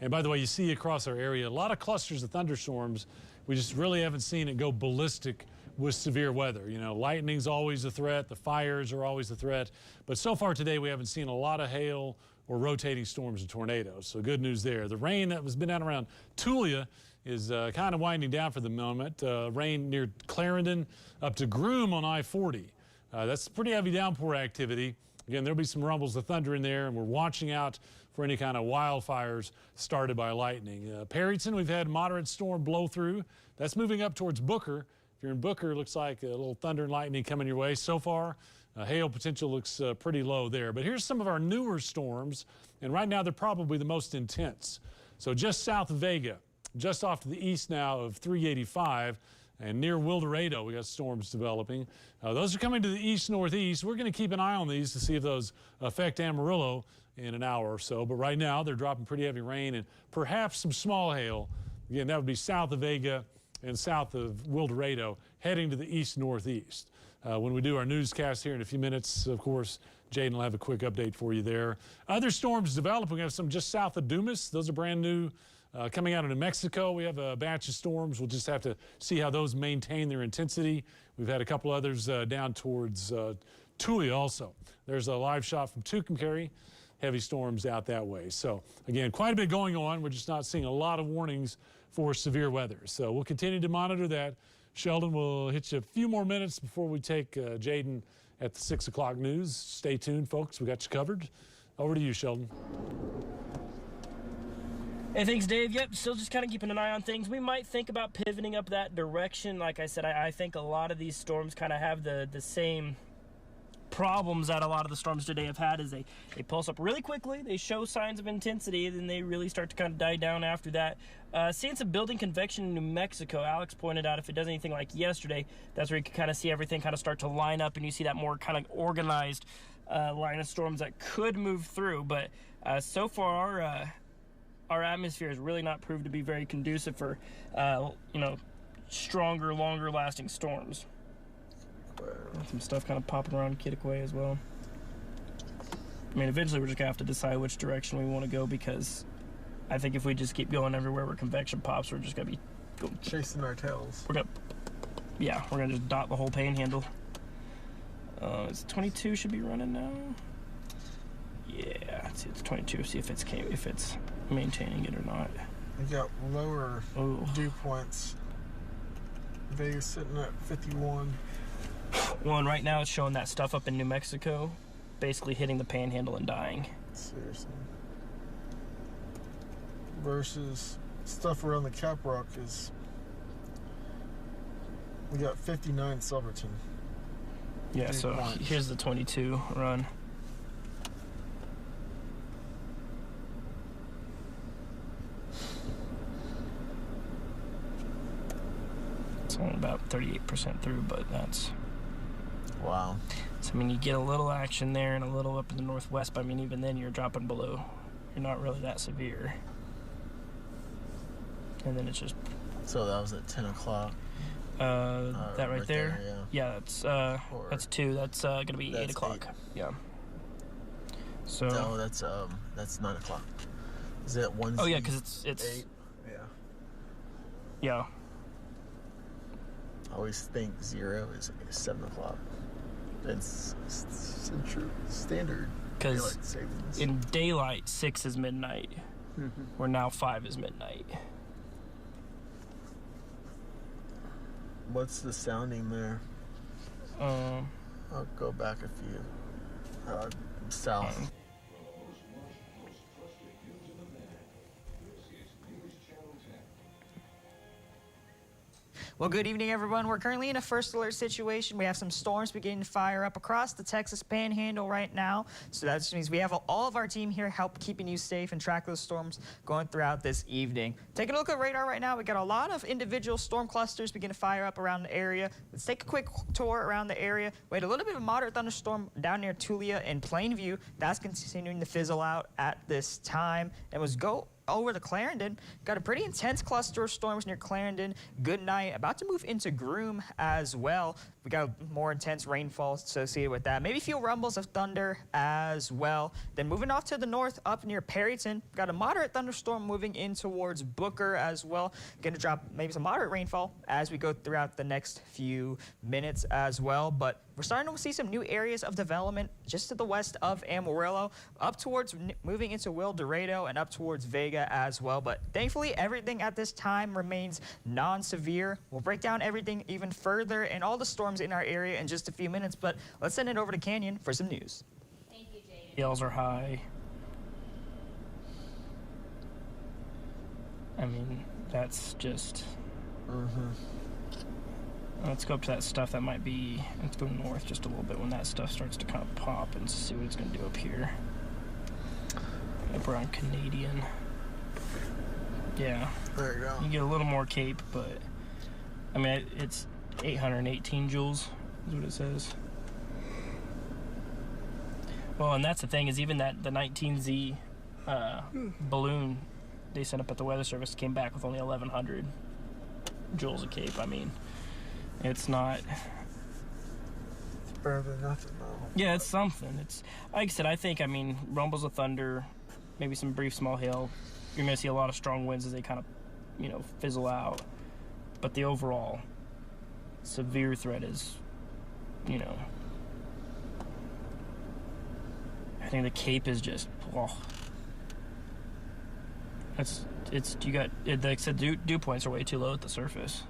And by the way, you see across our area a lot of clusters of thunderstorms. We just really haven't seen it go ballistic with severe weather. You know, lightning's always a threat. The fires are always a threat. But so far today, we haven't seen a lot of hail or rotating storms and tornadoes. So good news there. The rain that was been down around Tulia is kind of winding down for the moment. Rain near Clarendon up to Groom on I-40. That's pretty heavy downpour activity. Again, there'll be some rumbles of thunder in there, and we're watching out for any kind of wildfires started by lightning. Perryton, we've had moderate storm blow through. That's moving up towards Booker. If you're in Booker, looks like a little thunder and lightning coming your way. So far, hail potential looks pretty low there. But here's some of our newer storms, and right now they're probably the most intense. So just south of Vega, just off to the east now of 385, and near Wildorado, we got storms developing. Those are coming to the east-northeast. We're going to keep an eye on these to see if those affect Amarillo in an hour or so. But right now, they're dropping pretty heavy rain and perhaps some small hail. Again, that would be south of Vega and south of Wildorado, heading to the east-northeast. When we do our newscast here in a few minutes, of course, Jaden will have a quick update for you there. Other storms developing. We have some just south of Dumas. Those are brand new. Coming out of New Mexico, we have a batch of storms. We'll just have to see how those maintain their intensity. We've had a couple others down towards Tulia also. There's a live shot from Tucumcari. Heavy storms out that way. So, again, quite a bit going on. We're just not seeing a lot of warnings for severe weather. So we'll continue to monitor that. Sheldon will hit you a few more minutes before we take Jaden at the 6 o'clock news. Stay tuned, folks. We got you covered. Over to you, Sheldon. Hey, thanks, Dave. Yep, still just kind of keeping an eye on things. We might think about pivoting up that direction. Like I said, I think a lot of these storms kind of have the same problems that a lot of the storms today have had, is they pulse up really quickly, they show signs of intensity, then they really start to kind of die down after that. Seeing some building convection in New Mexico, Alex pointed out if it does anything like yesterday, that's where you can kind of see everything kind of start to line up, and you see that more kind of organized line of storms that could move through. But so far, our atmosphere has really not proved to be very conducive for, stronger, longer-lasting storms. Some stuff kind of popping around Kittiquay as well. I mean, eventually we're just going to have to decide which direction we want to go, because I think if we just keep going everywhere where convection pops, we're just going to be chasing our tails. We're going to just dot the whole Panhandle. It's 22 should be running now. Yeah, let's see, it's 22. See if it's maintaining it or not. We got lower dew points. Vegas sitting at 51. Well, and right now it's showing that stuff up in New Mexico, basically hitting the Panhandle and dying. Seriously. Versus stuff around the Cap Rock is, we got 59 Silverton. Yeah, so here's the 22 run. It's only about 38% through, but that's... Wow. So, I mean, you get a little action there and a little up in the northwest, but, I mean, even then you're dropping below. You're not really that severe. And then it's just... So that was at 10 o'clock? That right there? Yeah, that's 2. That's going to be 8 o'clock. 8. Yeah. So... No, that's 9 o'clock. Is that 1? Oh, yeah, because it's 8? Yeah. Yeah. I always think 0 is 7 o'clock. It's Central Standard Because Daylight Savings. in daylight, 6 is midnight. Where now 5 is midnight. What's the sounding there? I'll go back a few. South. Well, good evening, everyone. We're currently in a first alert situation. We have some storms beginning to fire up across the Texas Panhandle right now. So that just means we have all of our team here help keeping you safe and track those storms going throughout this evening. Taking a look at radar right now, we got a lot of individual storm clusters begin to fire up around the area. Let's take a quick tour around the area. We had a little bit of a moderate thunderstorm down near Tulia and Plainview. That's continuing to fizzle out at this time. And was go over to Clarendon. Got a pretty intense cluster of storms near Clarendon. Good night. About to move into Groom as well. We got more intense rainfall associated with that. Maybe a few rumbles of thunder as well. Then moving off to the north up near Perryton. Got a moderate thunderstorm moving in towards Booker as well. Going to drop maybe some moderate rainfall as we go throughout the next few minutes as well. But we're starting to see some new areas of development just to the west of Amarillo, up towards moving into Will Dorado and up towards Vega as well. But thankfully, everything at this time remains non-severe. We'll break down everything even further and all the storms in our area in just a few minutes. But let's send it over to Canyon for some news. Thank you, Jaden. Yells are high. I mean, that's just... Let's go up to that stuff that might be... Let's go north just a little bit when that stuff starts to kind of pop and see what it's going to do up here. Up around Canadian. Yeah. There you go. You get a little more cape, but... I mean, it's 818 joules is what it says. Well, and that's the thing, is even the 19Z balloon they sent up at the Weather Service came back with only 1,100 joules of cape. I mean... It's not... It's better than nothing, though. Yeah, it's something. It's like I said, I think, I mean, rumbles of thunder, maybe some brief small hail. You're going to see a lot of strong winds as they kind of, you know, fizzle out. But the overall severe threat is, you know... I think the Cape is just... Oh, you got... Like I said, dew points are way too low at the surface.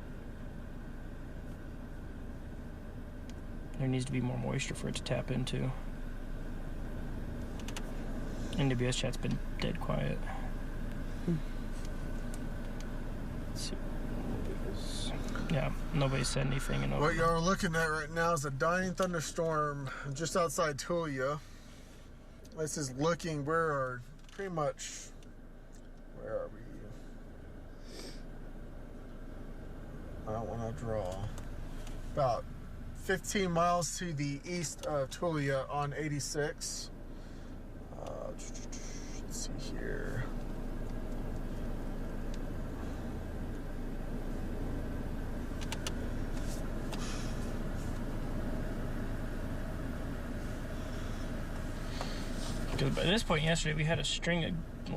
There needs to be more moisture for it to tap into. NWS chat's been dead quiet. Let's see. Yeah, nobody said anything. What y'all are looking at right now is a dying thunderstorm just outside Tulia. This is looking, where are we? I don't want to draw. About 15 miles to the east of Tulia on 86. Let's see here. Because by this point yesterday, we had a string of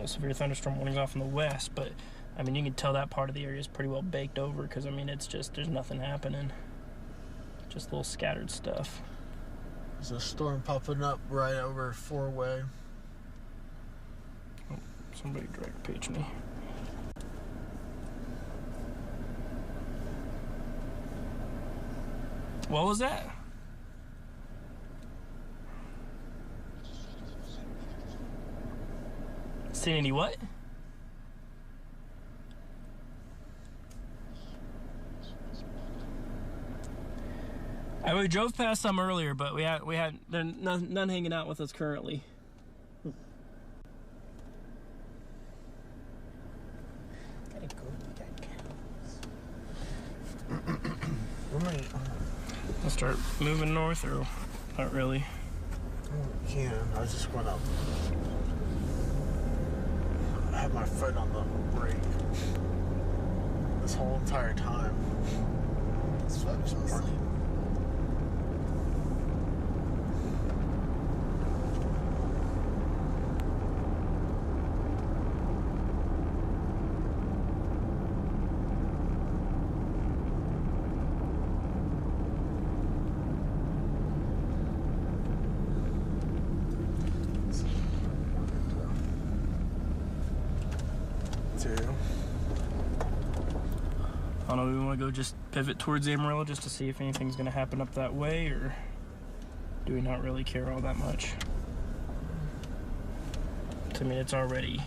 severe thunderstorm warnings off in the west, but I mean, you can tell that part of the area is pretty well baked over because I mean, it's just, there's nothing happening. Just little scattered stuff. There's a storm popping up right over 4-way. Oh, somebody direct page me. What was that? Seen any what? We drove past some earlier, but we had none hanging out with us currently. I'll start moving north, or not really. I can. I just went up. I had my foot on the brake this whole entire time. That's what I was asleep. I don't know, we want to go just pivot towards Amarillo just to see if anything's going to happen up that way, or do we not really care all that much? I mean, it's already,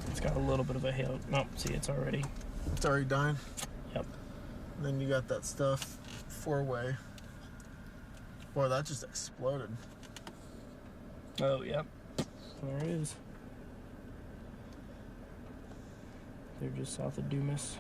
it's got a little bit of a hail. Nope, see, it's already dying. Yep. And then you got that stuff 4-way. Boy, that just exploded. Oh, yep. There it is. They're just south of Dumas.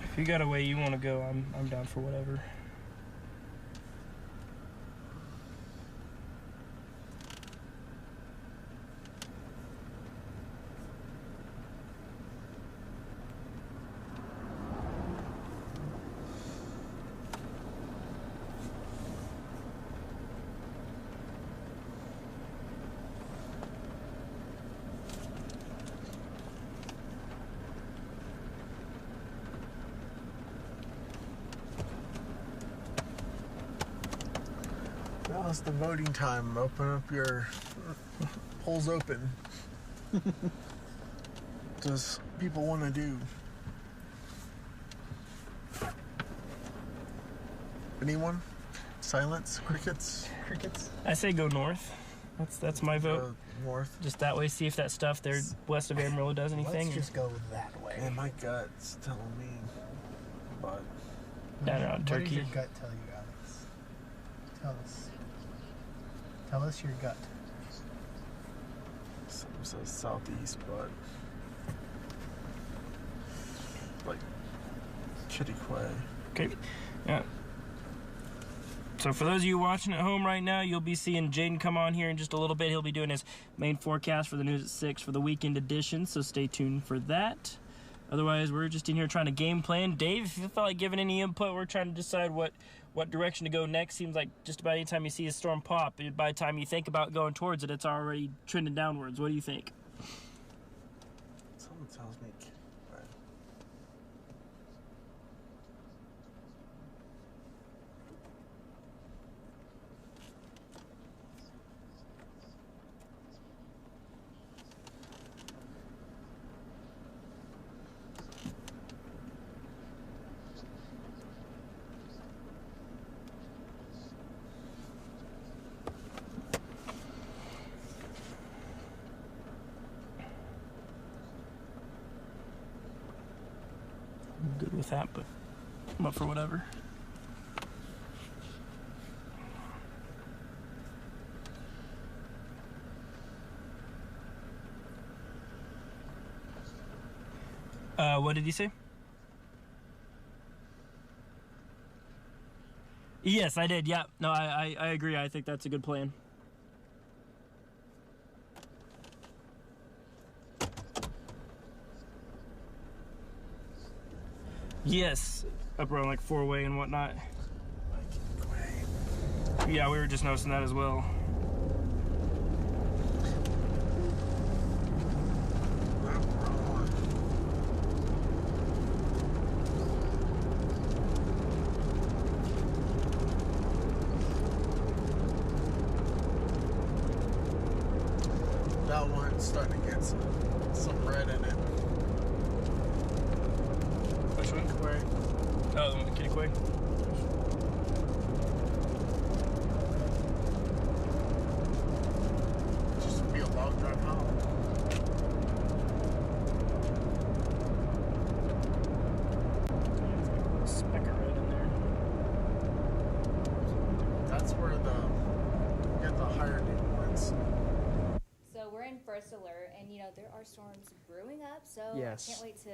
If you got a way you want to go, I'm down for whatever. Now it's the voting time. Open up your polls open. Does people want to do? Anyone? Silence? Crickets? Crickets? I say go north. That's my vote. North. Just that way, see if that stuff there west of Amarillo does anything. Let's just go that way. Man, my gut's telling me. But Down around What Turkey. does your gut tell you, Alex? Tell us. Tell us your gut. something says southeast, but like Kitty-Quay. Okay. Yeah. So for those of you watching at home right now, you'll be seeing Jaden come on here in just a little bit. He'll be doing his main forecast for the news at 6 for the weekend edition, so stay tuned for that. Otherwise, we're just in here trying to game plan. Dave, if you felt like giving any input, we're trying to decide what direction to go next. Seems like just about any time you see a storm pop, by the time you think about going towards it, it's already trending downwards. What do you think? Someone tells me. I'm good with that, but I'm up for whatever. What did you say? Yes, I did. Yeah. No, I agree. I think that's a good plan. Yes, up around like 4-way and whatnot. Yeah, we were just noticing that as well. That one's starting to get some red in it. Which one? Where? Oh, the one with Kitty-Quay. Just be a log drive home. Speck of red in there. That's where you get the higher deep winds. So we're in first alert, and there are storms brewing up. So Yes. I can't wait to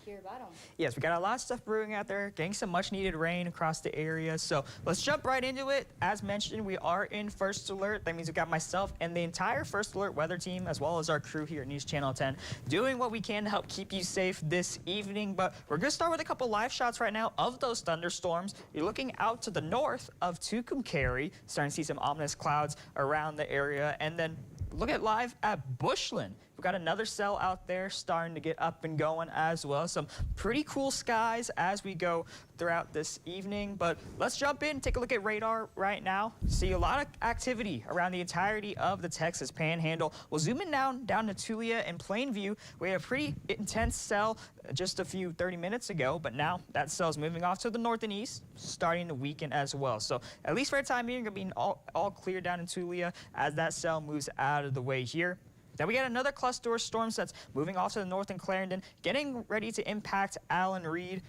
hear about them. Yes, we got a lot of stuff brewing out there, getting some much needed rain across the area. So let's jump right into it. As mentioned, we are in first alert. That means we got myself and the entire first alert weather team, as well as our crew here at News Channel 10, doing what we can to help keep you safe this evening. But we're going to start with a couple live shots right now of those thunderstorms. You're looking out to the north of Tucumcari, starting to see some ominous clouds around the area. And then look at live at Bushland. We've got another cell out there starting to get up and going as well. Some pretty cool skies as we go throughout this evening. But let's jump in, take a look at radar right now. See a lot of activity around the entirety of the Texas Panhandle. We'll zoom in down to Tulia and Plainview. We had a pretty intense cell just a few 30 minutes ago, but now that cell's moving off to the north and east, starting the weekend as well. So at least for the time being, going to be all clear down in Tulia as that cell moves out of the way here. Then we got another cluster of storms that's moving off to the north in Clarendon, getting ready to impact Allen Reed.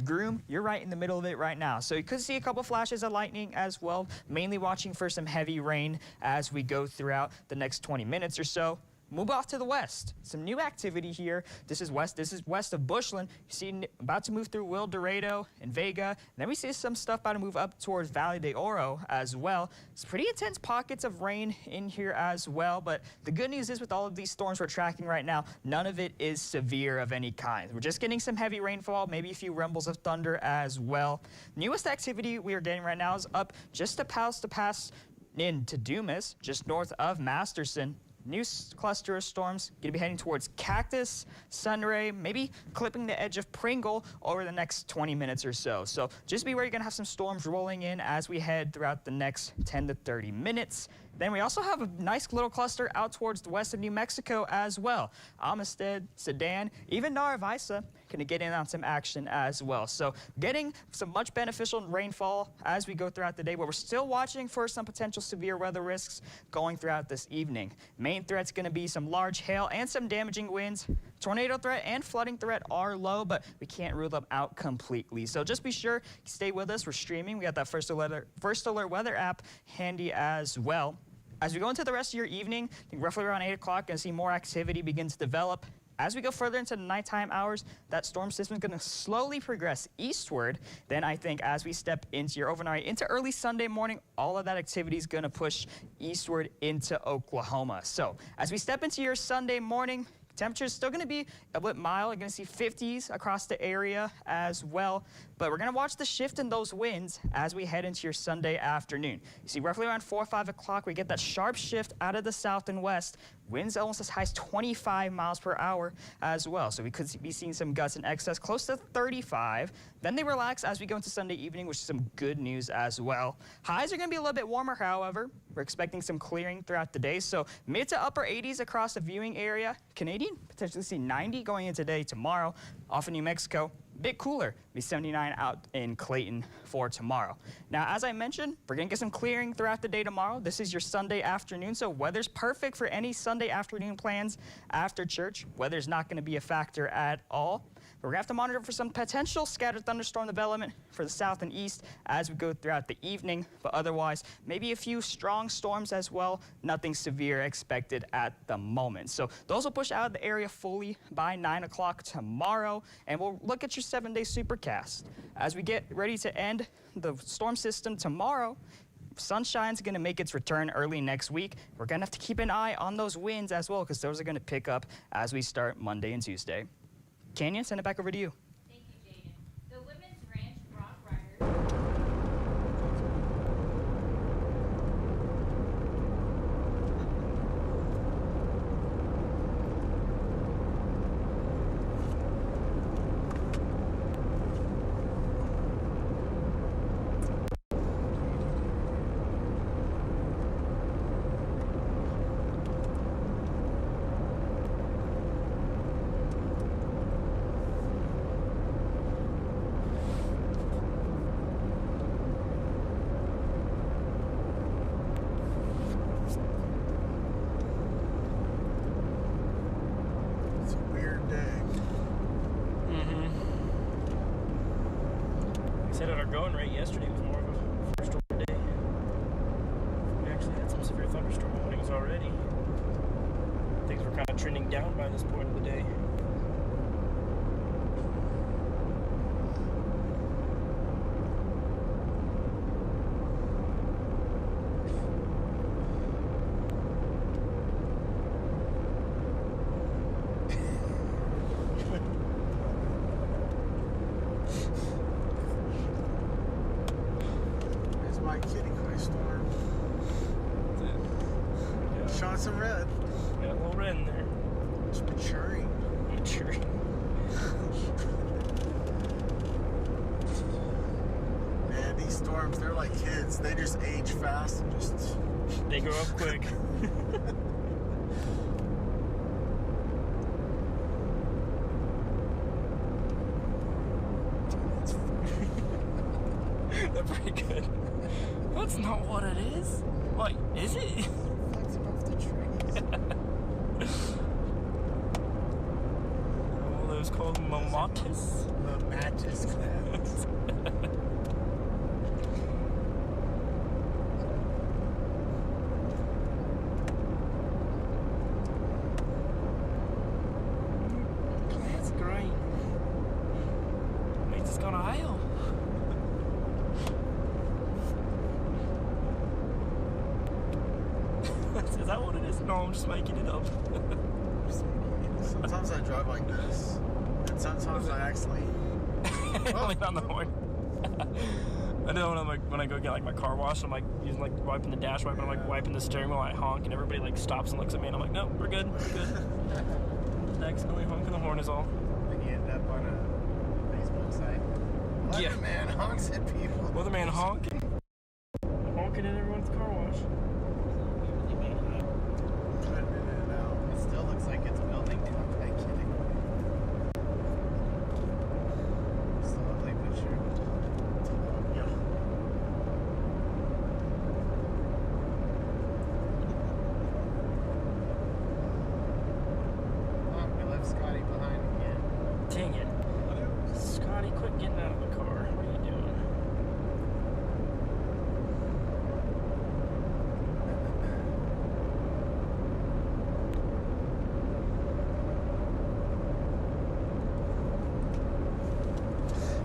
Groom, you're right in the middle of it right now. So you could see a couple flashes of lightning as well, mainly watching for some heavy rain as we go throughout the next 20 minutes or so. Move off to the west. Some new activity here. This is west of Bushland. You see about to move through Will Dorado and Vega. And then we see some stuff about to move up towards Valley de Oro as well. It's pretty intense pockets of rain in here as well. But the good news is with all of these storms we're tracking right now, none of it is severe of any kind. We're just getting some heavy rainfall, maybe a few rumbles of thunder as well. Newest activity we are getting right now is up just to pass into Dumas, just north of Masterson. New cluster of storms going to be heading towards Cactus, Sunray, maybe clipping the edge of Pringle over the next 20 minutes or so. So just be aware you're going to have some storms rolling in as we head throughout the next 10 to 30 minutes. Then we also have a nice little cluster out towards the west of New Mexico as well. Amistad, Sedan, even Narvaeza going to get in on some action as well. So getting some much beneficial rainfall as we go throughout the day, but we're still watching for some potential severe weather risks going throughout this evening. Main threat's going to be some large hail and some damaging winds. Tornado threat and flooding threat are low, but we can't rule them out completely. So just be sure, stay with us. We're streaming. We got that First Alert weather app handy as well. As we go into the rest of your evening, I think roughly around 8 o'clock, going to see more activity begin to develop. As we go further into the nighttime hours, that storm system is going to slowly progress eastward. Then I think as we step into your overnight, into early Sunday morning, all of that activity is going to push eastward into Oklahoma. So as we step into your Sunday morning, temperature is still going to be a bit mild. You're going to see 50s across the area as well. But we're going to watch the shift in those winds as we head into your Sunday afternoon. You see roughly around 4 or 5 o'clock, we get that sharp shift out of the south and west. Winds almost as high as 25 miles per hour as well. So we could be seeing some gusts in excess close to 35. Then they relax as we go into Sunday evening, which is some good news as well. Highs are going to be a little bit warmer, however. We're expecting some clearing throughout the day. So mid to upper 80s across the viewing area. Canadian, potentially see 90 going into today, tomorrow. Off in New Mexico, a bit cooler. Be 79 out in Clayton for tomorrow. Now, as I mentioned, we're going to get some clearing throughout the day tomorrow. This is your Sunday afternoon, so weather's perfect for any Sunday afternoon plans after church. Weather's not going to be a factor at all. We're going to have to monitor for some potential scattered thunderstorm development for the south and east as we go throughout the evening, but otherwise, maybe a few strong storms as well. Nothing severe expected at the moment. So those will push out of the area fully by 9 o'clock tomorrow, and we'll look at your 7-day supercast. As we get ready to end the storm system tomorrow, sunshine's going to make its return early next week. We're going to have to keep an eye on those winds as well, because those are going to pick up as we start Monday and Tuesday. Canyon, send it back over to you. Thank you, Jaden. The Women's Ranch Rock Riders. Said at our going rate yesterday was more of a first order day. We actually had some severe thunderstorm warnings already. Things were kind of trending down by this point of the day. showing some red. Got a little red in there. It's maturing. Maturing. Man, these storms, they're like kids. They just age fast and just... They grow up quick. They're pretty good. That's not what it is. Wait, is it? Flex off the trees. Oh, those called momatis? Matches clouds. That's great. Means it's gonna hail. Is that what it is? No, I'm just making it up. Sometimes I drive like this. And sometimes I actually... Like on the horn. I know when I go get like my car washed, I'm like using like wiping the dash wipe, and I'm like wiping the steering wheel, I honk, and everybody like stops and looks at me, and I'm like, no, we're good, we're good. Accidentally honking the horn is all. Then you end up on a Facebook site. Yeah. Man honks at people. Weatherman honking at everyone at the car wash. It still looks like it's building down. Am I kidding? Slowly but surely. Yeah. Oh, we left Scotty behind again. Dang it. Scotty, quit getting out of the car. What are you doing?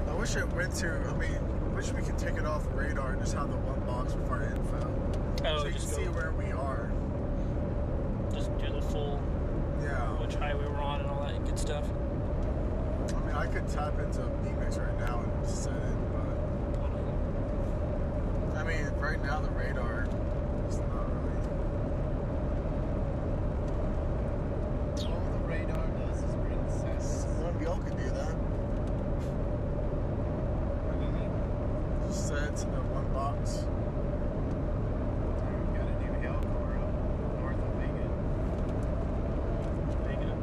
I wish it went to, I mean, I wish we could take it off radar and just have the one box with our info. Oh, So you can just see go, where we are. just do the full, Yeah. which highway we're on and all that good stuff. I mean, I could tap into PMix right now and set it, but I mean, right now the radar is not really. All the radar does is bring sets. One of y'all could do that. What do you mean? Just set it to the one box. We've got a new hill core up north of Vegas. Make it up.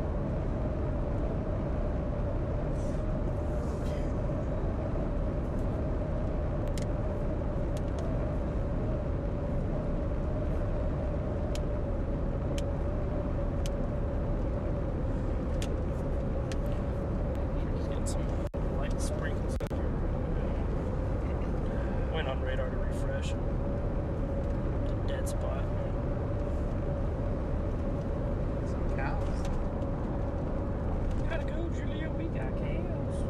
Just getting some light sprinkles in here. Went on radar to refresh. The dead spot. Some cows. Gotta go, Julia. We got cows.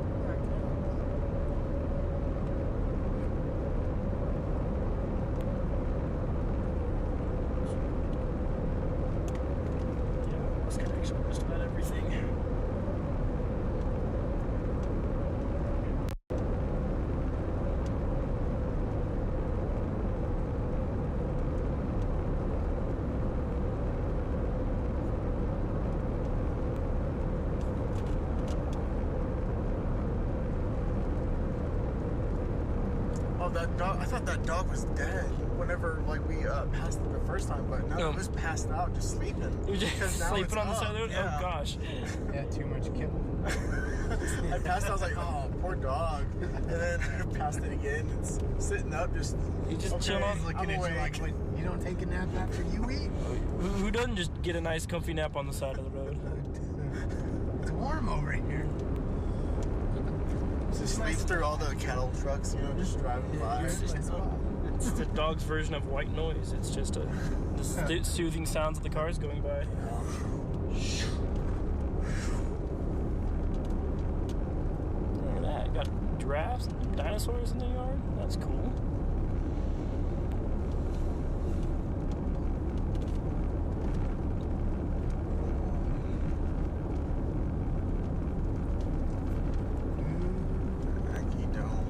Yeah, lost connection with just about everything. Oh, that dog! I thought that dog was dead. Whenever like we passed it the first time, but no, No. it was passed out, just sleeping. You're just Because now sleeping it's on the side of the up, road? yeah. Oh, gosh. Yeah, too much kibble. I passed. I was like, oh, poor dog. And then I passed it again. It's sitting up, just. You just okay, chill on. Looking I'm at awake. you like, what, you don't take a nap after you eat? Who doesn't just get a nice comfy nap on the side of the road? It's warm over here. Just sleep through all the cattle trucks, you know, just driving by. Here's my spot. It's the dog's version of white noise. It's just the soothing sounds of the cars going by. Look at that. Got giraffes and dinosaurs in the yard. That's cool. Yankee Dome.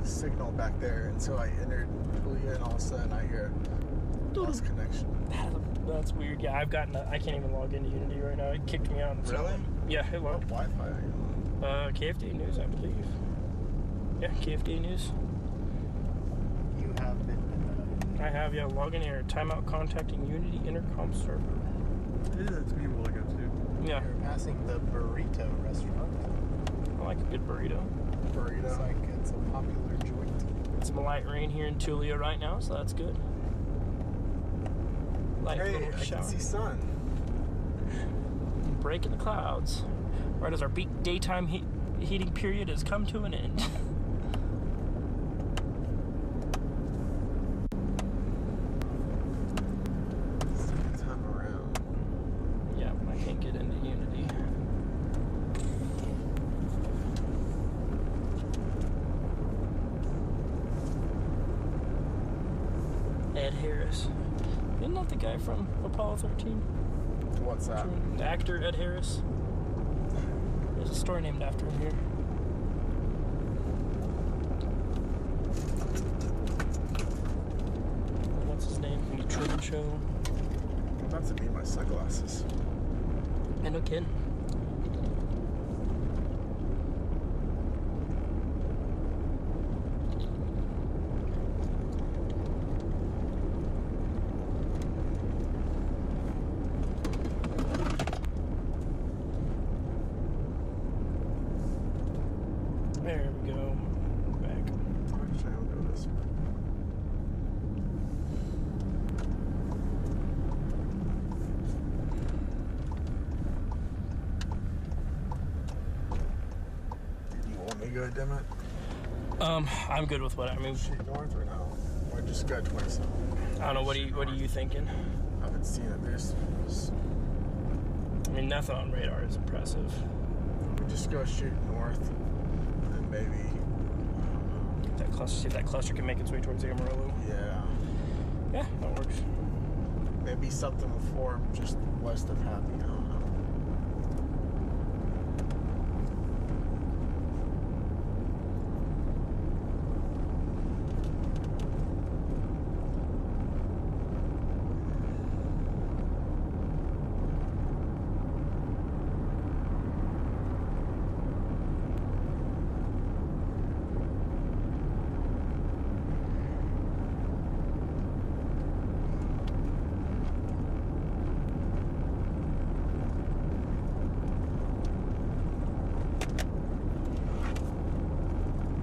signal back there until I entered Julia, and all of a sudden I hear lost connection. That's weird. Yeah, I can't even log into Unity right now. It kicked me out. Really? Yeah, it What logged. Wi-Fi are you on? KFDA News, I believe. Yeah, KFDA News. You have been I have, yeah, login error. Timeout contacting Unity intercom server. Yeah, it's people like it too. Yeah, You're passing the burrito restaurant. I like a good burrito. Looks Burrito. like it's a popular joint. Some light rain here in Tulia right now, so that's good. Light Hey, little I shower. can see sun. Break in the clouds. Right as our peak daytime heating period has come to an end. Second time around. Yeah, I can't get into Unity. Ed Harris. Isn't that the guy from Apollo 13? What's that? The actor Ed Harris. There's a story named after him here. What's his name from the Truman Show? I'm about to need my sunglasses. I no kidding. There we go. Back. Actually, I'll go this way. You want me to go dim it? I'm good with what I mean. Shoot north or no? Or just go 27? I don't know. What are you thinking? I haven't seen it. There's I mean, nothing on radar is impressive. we just go shoot north, and maybe That cluster, see if that cluster can make its way towards the Amarillo. yeah, Yeah, that works. maybe something will form just west of Happy. I don't know.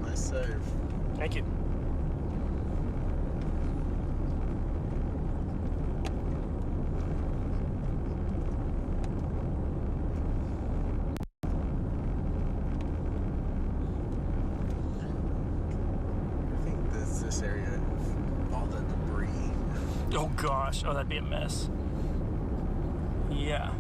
Nice save. Thank you. I think this area, all the debris. Oh gosh. Oh, that'd be a mess. Yeah.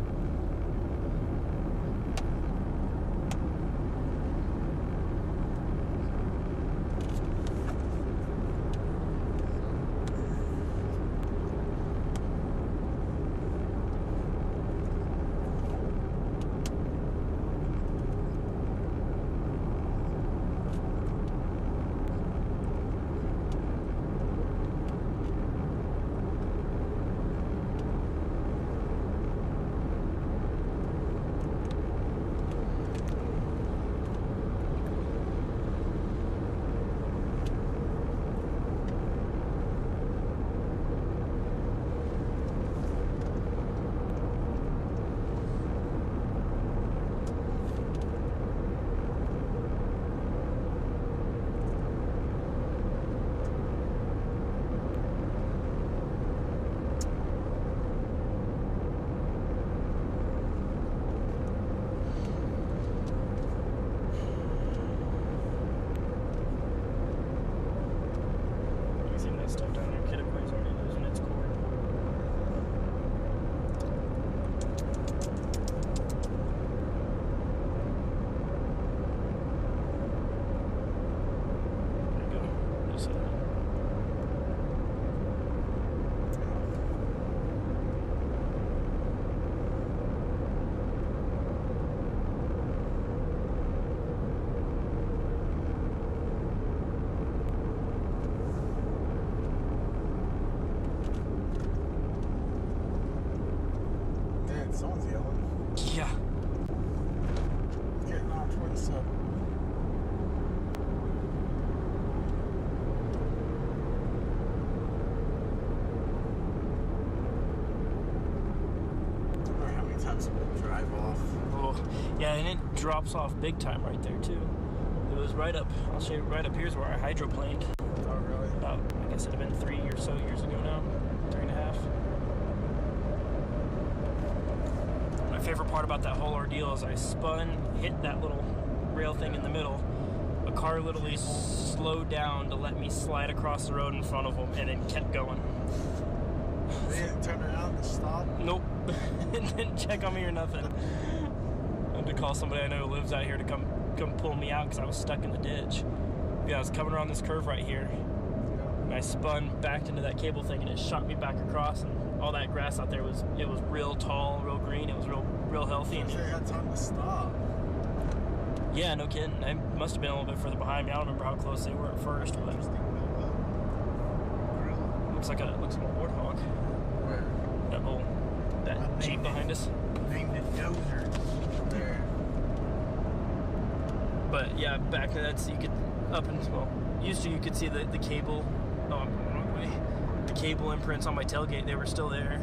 Someone's yelling. Yeah. Getting on toward the sub. I don't know how many times we'll drive off. Oh, yeah, and it drops off big time right there too. It was right up. I'll show you right up. Here's where I hydroplaned. Oh, really? About, I guess it'd have been 3 or so years ago now. 3.5. My favorite part about that whole ordeal is I spun, hit that little rail thing in the middle. A car literally slowed down to let me slide across the road in front of them, and then kept going. They didn't turn around to stop? Nope. Didn't check on me or nothing. I had to call somebody I know who lives out here to come pull me out because I was stuck in the ditch. Yeah, I was coming around this curve right here, and I spun, backed into that cable thing, and it shot me back across. And all that grass out there was real tall, real green. It was real healthy. And They had time to stop. yeah, no kidding. I must have been a little bit further behind me. I don't remember how close they were at first, but looks like a warthog. Where? That Jeep behind us. Named it Dozer. There. But yeah, back to that, so you could used to you could see the cable. Oh, I'm going the wrong way. The cable imprints on my tailgate, they were still there.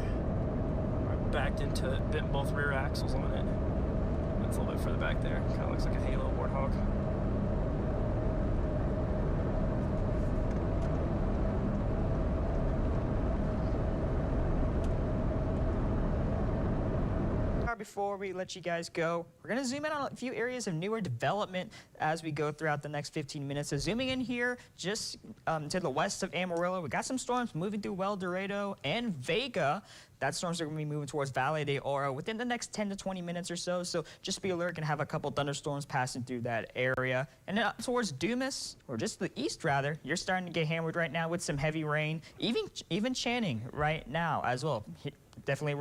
I backed into it, bent both rear axles on it. That's a little bit further back there. Kind of looks like a Halo Warthog. Before we let you guys go, we're going to zoom in on a few areas of newer development as we go throughout the next 15 minutes. So zooming in here just to the west of Amarillo, we got some storms moving through El Dorado and Vega. That storms are going to be moving towards Valle de Oro within the next 10 to 20 minutes or so. So just be alert, going to have a couple thunderstorms passing through that area. And then up towards Dumas, or just the east rather, you're starting to get hammered right now with some heavy rain, even Channing right now as well. Definitely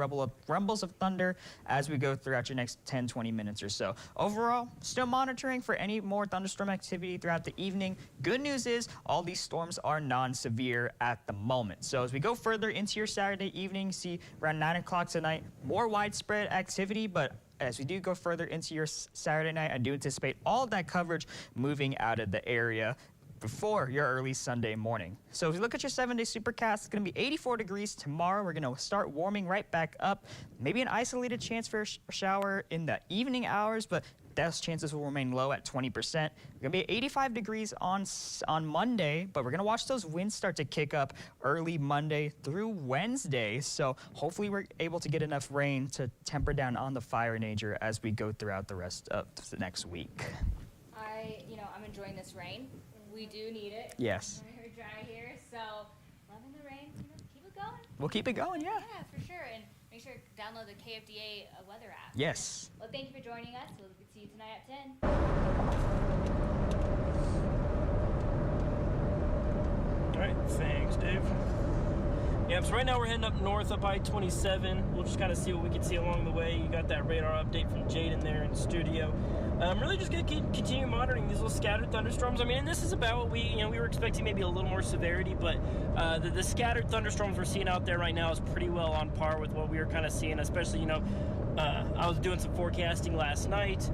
rumbles of thunder as we go throughout your next 10, 20 minutes or so. Overall, still monitoring for any more thunderstorm activity throughout the evening. Good news is all these storms are non-severe at the moment. So as we go further into your Saturday evening, see around 9 o'clock tonight, more widespread activity, but as we do go further into your Saturday night, I do anticipate all of that coverage moving out of the area before your early Sunday morning. So if you look at your 7-day supercast, it's going to be 84 degrees tomorrow. We're going to start warming right back up. Maybe an isolated chance for a shower in the evening hours, but those chances will remain low at 20%. We're going to be at 85 degrees on Monday, but we're going to watch those winds start to kick up early Monday through Wednesday. So hopefully we're able to get enough rain to temper down on the fire danger as we go throughout the rest of the next week. I'm enjoying this rain. We do need it. Yes. We're dry here, so loving the rain. Keep it going. We'll keep it going, yeah. Yeah, for sure. And make sure to download the KFDA weather app. Yes. Well, thank you for joining us. We'll see you tonight at 10. All right, thanks, Dave. Yeah, so right now we're heading up north up I-27. We'll just kind of see what we can see along the way. You got that radar update from Jaden there in the studio. I'm really just going to continue monitoring these little scattered thunderstorms. I mean, and this is about what we were expecting, maybe a little more severity, but the scattered thunderstorms we're seeing out there right now is pretty well on par with what we were kind of seeing, especially, I was doing some forecasting last night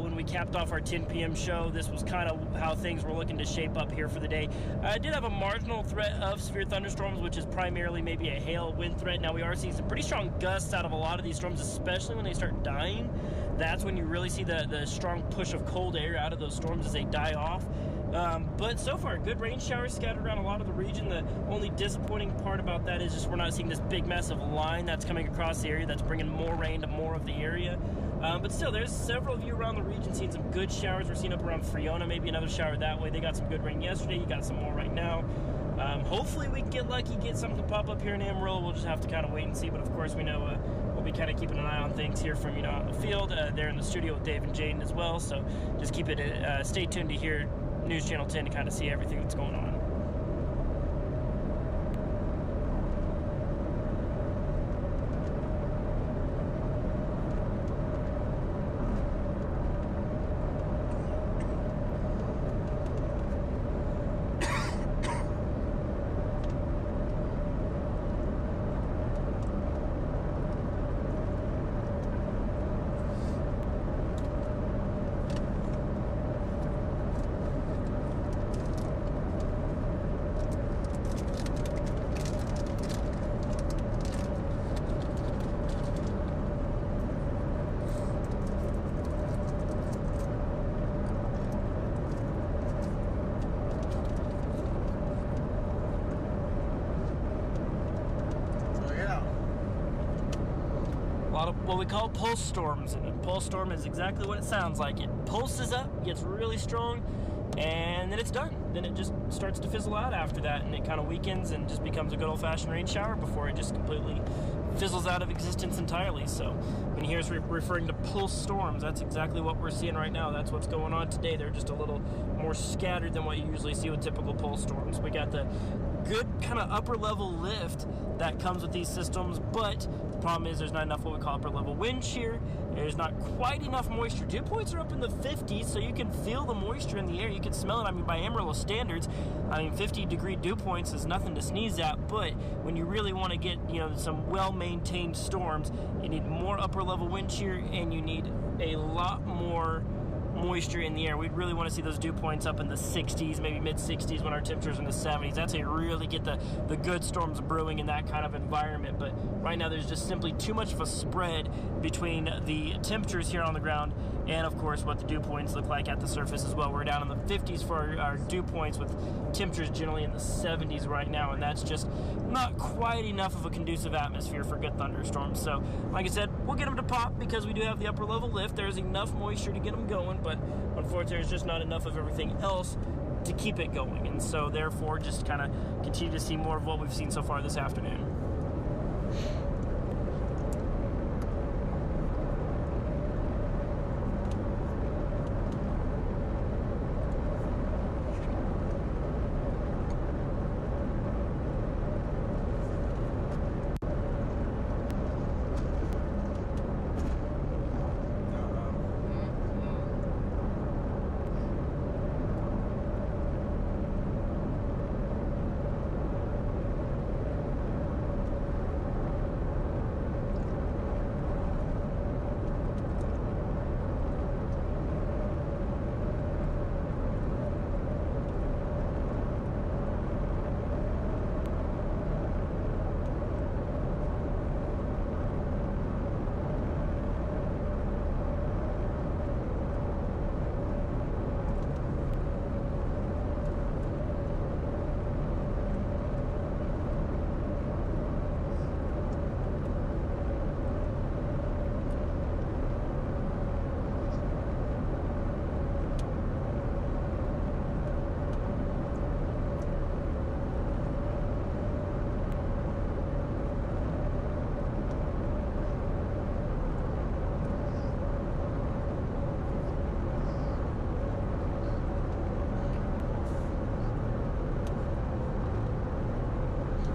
when we capped off our 10 p.m. show. This was kind of how things were looking to shape up here for the day. I did have a marginal threat of severe thunderstorms, which is primarily maybe a hail wind threat. Now, we are seeing some pretty strong gusts out of a lot of these storms, especially when they start dying. That's when you really see the strong push of cold air out of those storms as they die off. But so far, good rain showers scattered around a lot of the region. The only disappointing part about that is just we're not seeing this big massive line that's coming across the area that's bringing more rain to more of the area. But still, there's several of you around the region seeing some good showers. We're seeing up around Friona, maybe another shower that way. They got some good rain yesterday. You got some more right now. Hopefully we can get lucky, get something to pop up here in Amarillo. We'll just have to kind of wait and see. But of course, we know we'll be kind of keeping an eye on things here from out in the field. They're in the studio with Dave and Jaden as well. So just keep it. Stay tuned to hear News Channel 10 to kind of see everything that's going on. lot of what we call pulse storms, and a pulse storm is exactly what it sounds like. It pulses up, gets really strong, and then it's done. Then it just starts to fizzle out after that, and it kind of weakens and just becomes a good old-fashioned rain shower before it just completely fizzles out of existence entirely. So when you hear us referring to pulse storms, that's exactly what we're seeing right now. That's what's going on today. They're just a little more scattered than what you usually see with typical pulse storms. We got the good kind of upper level lift that comes with these systems, but the problem is there's not enough what we call upper level wind shear. There's not quite enough moisture. Dew points are up in the 50s, so you can feel the moisture in the air. You can smell it. I mean, by Amarillo standards, 50-degree dew points is nothing to sneeze at, but when you really want to get, some well-maintained storms, you need more upper level wind shear, and you need a lot more moisture in the air. We'd really want to see those dew points up in the 60s, maybe mid-60s when our temperatures are in the 70s. That's how you really get the good storms brewing in that kind of environment. But right now there's just simply too much of a spread between the temperatures here on the ground and, of course, what the dew points look like at the surface as well. We're down in the 50s for our dew points with temperatures generally in the 70s right now, and that's just not quite enough of a conducive atmosphere for good thunderstorms. So, like I said, we'll get them to pop because we do have the upper level lift. There's enough moisture to get them going, but unfortunately there's just not enough of everything else to keep it going, and so therefore just kind of continue to see more of what we've seen so far this afternoon.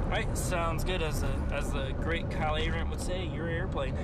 Right, sounds good. As the great Kyle Arendt would say, you're an airplane.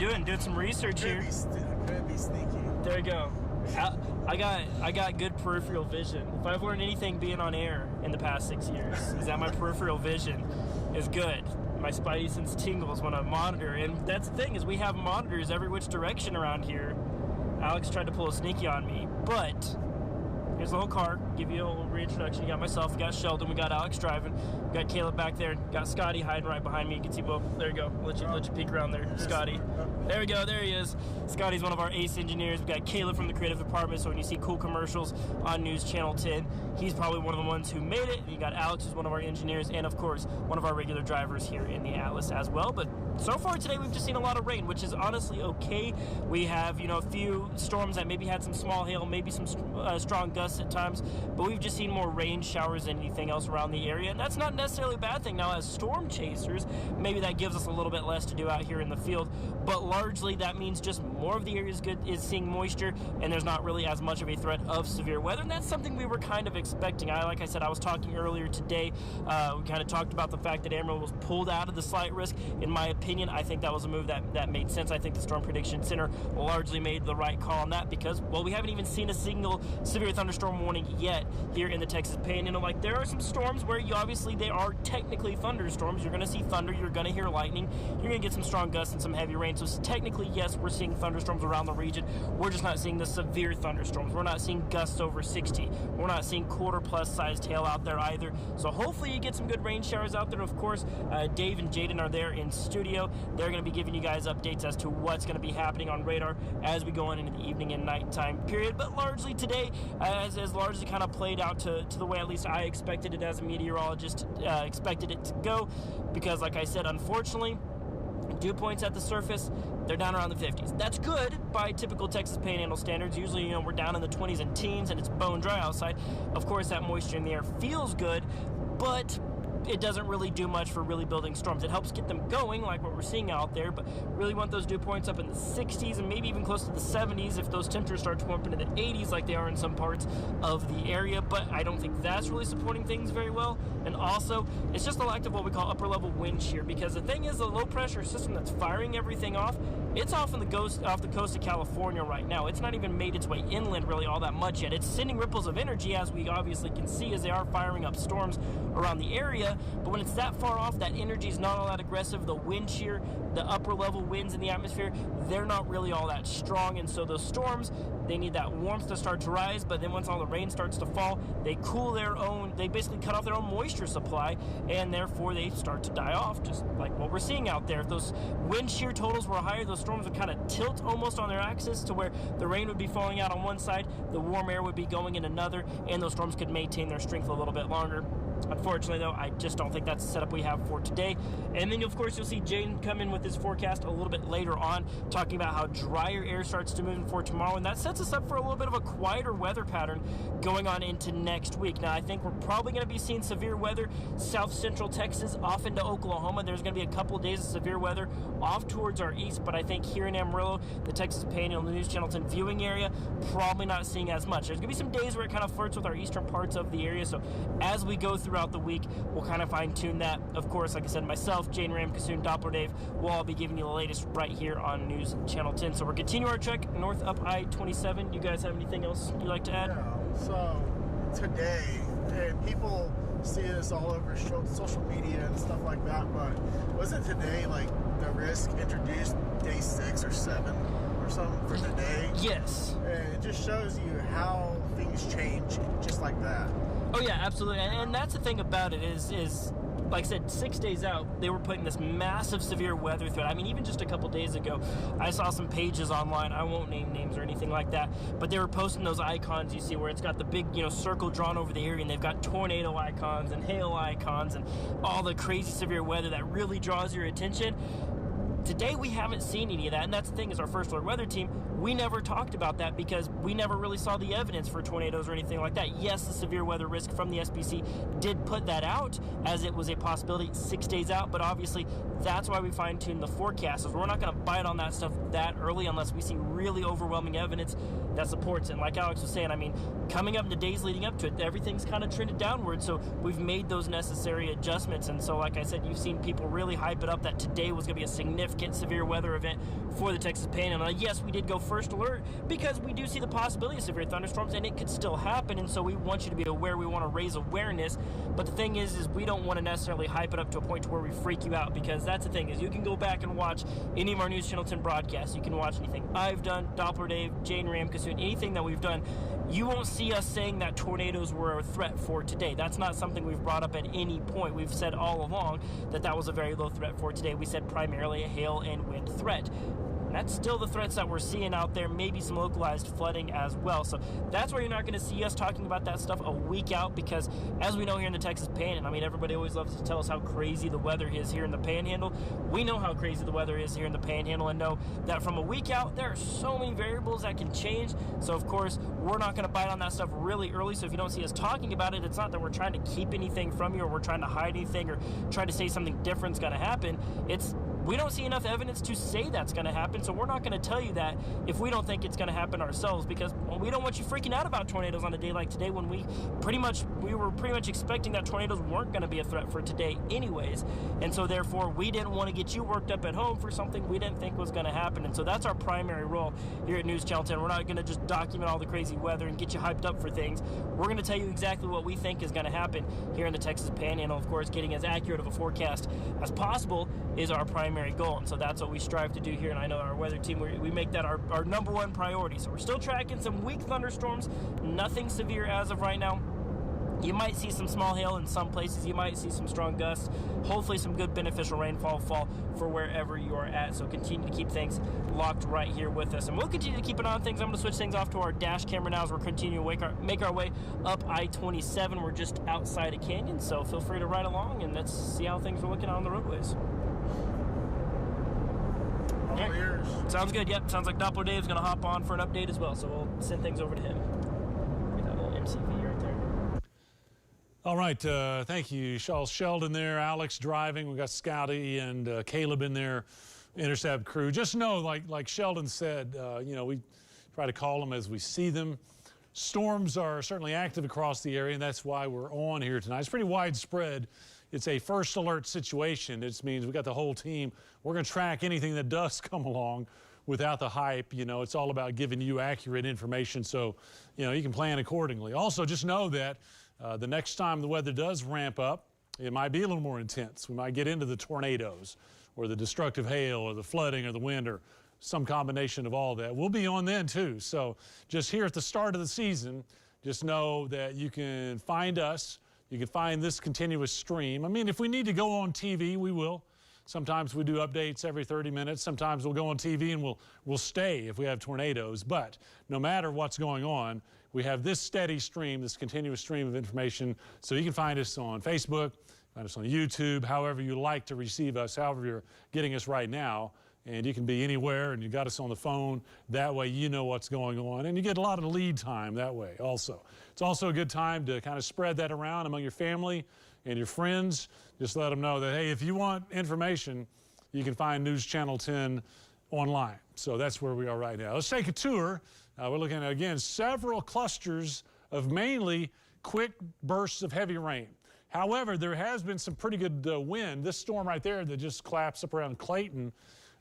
doing? Doing some research here. Could be sneaky. There you go. I got good peripheral vision. If I've learned anything being on air in the past 6 years, is that my peripheral vision is good. My spidey sense tingles when I monitor, and that's the thing, is we have monitors every which direction around here. Alex tried to pull a sneaky on me, but here's the whole car. Give you a little reintroduction. You got myself, we got Sheldon, we got Alex driving, we got Caleb back there, got Scotty hiding right behind me. You can see both. There you go. Let you peek around there, Scotty. There we go. There he is. Scotty's one of our ace engineers. We got Caleb from the creative department. So when you see cool commercials on News Channel 10, he's probably one of the ones who made it. You got Alex, who's one of our engineers, and of course one of our regular drivers here in the Atlas as well. But so far today, we've just seen a lot of rain, which is honestly okay. We have, a few storms that maybe had some small hail, maybe some strong gusts at times, but we've just seen more rain showers than anything else around the area, and that's not necessarily a bad thing. Now, as storm chasers, maybe that gives us a little bit less to do out here in the field, but largely that means just more of the area is seeing moisture, and there's not really as much of a threat of severe weather, and that's something we were kind of expecting. Like I said, I was talking earlier today, we kind of talked about the fact that Amarillo was pulled out of the slight risk. In my opinion, I think that was a move that made sense. I think the Storm Prediction Center largely made the right call on that because, well, we haven't even seen a single severe thunderstorm warning yet here in the Texas Panhandle. Like, there are some storms where they are technically thunderstorms. You're going to see thunder, you're going to hear lightning, you're going to get some strong gusts and some heavy rain. So technically, yes, we're seeing thunderstorms around the region. We're just not seeing the severe thunderstorms. We're not seeing gusts over 60. We're not seeing quarter-plus sized hail out there either. So hopefully you get some good rain showers out there. Of course, Dave and Jaden are there in studio. They're going to be giving you guys updates as to what's going to be happening on radar as we go on into the evening and nighttime period. But largely today has largely kind of played out to the way at least I expected it as a meteorologist, expected it to go, because like I said, unfortunately, dew points at the surface, they're down around the 50s. That's good by typical Texas Panhandle standards. Usually, we're down in the 20s and teens and it's bone dry outside. Of course, that moisture in the air feels good, but it doesn't really do much for really building storms. It helps get them going, like what we're seeing out there, but really want those dew points up in the 60s and maybe even close to the 70s if those temperatures start to warm into the 80s like they are in some parts of the area. But I don't think that's really supporting things very well. And also, it's just the lack of what we call upper level wind shear, because the thing is, the low pressure system that's firing everything off, it's off the coast of California right now. It's not even made its way inland really all that much yet. It's sending ripples of energy, as we obviously can see, as they are firing up storms around the area. But when it's that far off, that energy is not all that aggressive. The wind shear, the upper level winds in the atmosphere, they're not really all that strong. And so those storms, they need that warmth to start to rise. But then once all the rain starts to fall, they they basically cut off their own moisture supply, and therefore they start to die off, just like what we're seeing out there. If those wind shear totals were higher, those storms would kind of tilt almost on their axis to where the rain would be falling out on one side, the warm air would be going in another, and those storms could maintain their strength a little bit longer. Unfortunately, though, I just don't think that's the setup we have for today. And then, of course, you'll see Jane come in with his forecast a little bit later on, talking about how drier air starts to move for tomorrow, and that sets us up for a little bit of a quieter weather pattern going on into next week. Now, I think we're probably going to be seeing severe weather south central Texas off into Oklahoma. There's going to be a couple of days of severe weather off towards our east, but I think here in Amarillo, the Texas Panhandle, the News Channel 10 viewing area, probably not seeing as much. There's going to be some days where it kind of flirts with our eastern parts of the area, so as we go throughout the week, we'll kind of fine-tune that. Of course, like I said, myself, Jane Ram, Kasoon, Doppler Dave, we'll all be giving you the latest right here on News Channel 10. So we're continuing our trek north up I-27. You guys have anything else you'd like to add? Yeah, so today, and people see this all over social media and stuff like that, but wasn't today like the risk introduced day 6 or 7 or something for today? Yes. And it just shows you how things change just like that. Oh yeah, absolutely. And that's the thing about it is like I said, 6 days out, they were putting this massive severe weather threat. I mean, even just a couple days ago, I saw some pages online. I won't name names or anything like that, but they were posting those icons you see where it's got the big, circle drawn over the area, and they've got tornado icons and hail icons and all the crazy severe weather that really draws your attention. Today, we haven't seen any of that, and that's the thing, is our first alert weather team, we never talked about that because we never really saw the evidence for tornadoes or anything like that. Yes, the severe weather risk from the SPC did put that out as it was a possibility 6 days out, but obviously that's why we fine-tune the forecast, is we're not going to bite on that stuff that early unless we see really overwhelming evidence that supports it. And like Alex was saying, I mean, coming up in the days leading up to it, everything's kind of trended downward, so we've made those necessary adjustments. And so, like I said, you've seen people really hype it up that today was going to be a significant significant severe weather event for the Texas Panhandle. Yes, we did go first alert because we do see the possibility of severe thunderstorms, and it could still happen, and so we want you to be aware. We want to raise awareness, but the thing is we don't want to necessarily hype it up to a point to where we freak you out, because that's the thing is you can go back and watch any of our News Channel 10 broadcasts. You can watch anything I've done, Doppler Dave, Jane Ram, Kasoon, anything that we've done. You won't see us saying that tornadoes were a threat for today. That's not something we've brought up at any point. We've said all along that that was a very low threat for today. We said primarily a hail and wind threat. That's still the threats that we're seeing out there, maybe some localized flooding as well. So that's where you're not going to see us talking about that stuff a week out, because as we know here in the Texas Panhandle, I mean, everybody always loves to tell us how crazy the weather is here in the Panhandle. We know how crazy the weather is here in the Panhandle and know that from a week out, there are so many variables that can change. So of course, we're not going to bite on that stuff really early. So if you don't see us talking about it, it's not that we're trying to keep anything from you or we're trying to hide anything or trying to say something different's going to happen. We don't see enough evidence to say that's going to happen, so we're not going to tell you that if we don't think it's going to happen ourselves, because we don't want you freaking out about tornadoes on a day like today when we were pretty much expecting that tornadoes weren't going to be a threat for today anyways. And so therefore, we didn't want to get you worked up at home for something we didn't think was going to happen. And so that's our primary role here at News Channel 10. We're not going to just document all the crazy weather and get you hyped up for things. We're going to tell you exactly what we think is going to happen here in the Texas Panhandle. Of course, getting as accurate of a forecast as possible is our primary goal, and so that's what we strive to do here. And I know our weather team, we make that our number one priority. So we're still tracking some weak thunderstorms, nothing severe as of right now. You might see some small hail in some places. You might see some strong gusts. Hopefully some good beneficial rainfall fall for wherever you are at. So continue to keep things locked right here with us. And we'll continue to keep an eye on things. I'm going to switch things off to our dash camera now as we're continuing to make our way up I-27. We're just outside a canyon, so feel free to ride along and let's see how things are looking out on the roadways. All ears. Sounds good. Yep. Sounds like Doppler Dave's going to hop on for an update as well. So we'll send things over to him. Get that little MCV right there. All right. Thank you, Charles Sheldon there. Alex driving. We got Scotty and Caleb in there, intercept crew. Just know, like Sheldon said, we try to call them as we see them. Storms are certainly active across the area, and that's why we're on here tonight. It's pretty widespread. It's a first alert situation. It means we got the whole team. We're going to track anything that does come along without the hype. It's all about giving you accurate information so, you can plan accordingly. Also, just know that the next time the weather does ramp up, it might be a little more intense. We might get into the tornadoes or the destructive hail or the flooding or the wind or some combination of all that. We'll be on then too. So just here at the start of the season, just know that you can find us. You can find this continuous stream. I mean, if we need to go on TV, we will. Sometimes we do updates every 30 minutes. Sometimes we'll go on TV and we'll stay if we have tornadoes. But no matter what's going on, we have this steady stream, this continuous stream of information. So you can find us on Facebook, find us on YouTube, however you like to receive us, however you're getting us right now. And you can be anywhere, and you got us on the phone. That way you know what's going on, and you get a lot of lead time that way also. It's also a good time to kind of spread that around among your family and your friends. Just let them know that, hey, if you want information, you can find News Channel 10 online. So that's where we are right now. Let's take a tour. We're looking at, again, several clusters of mainly quick bursts of heavy rain. However, there has been some pretty good wind. This storm right there that just collapsed up around Clayton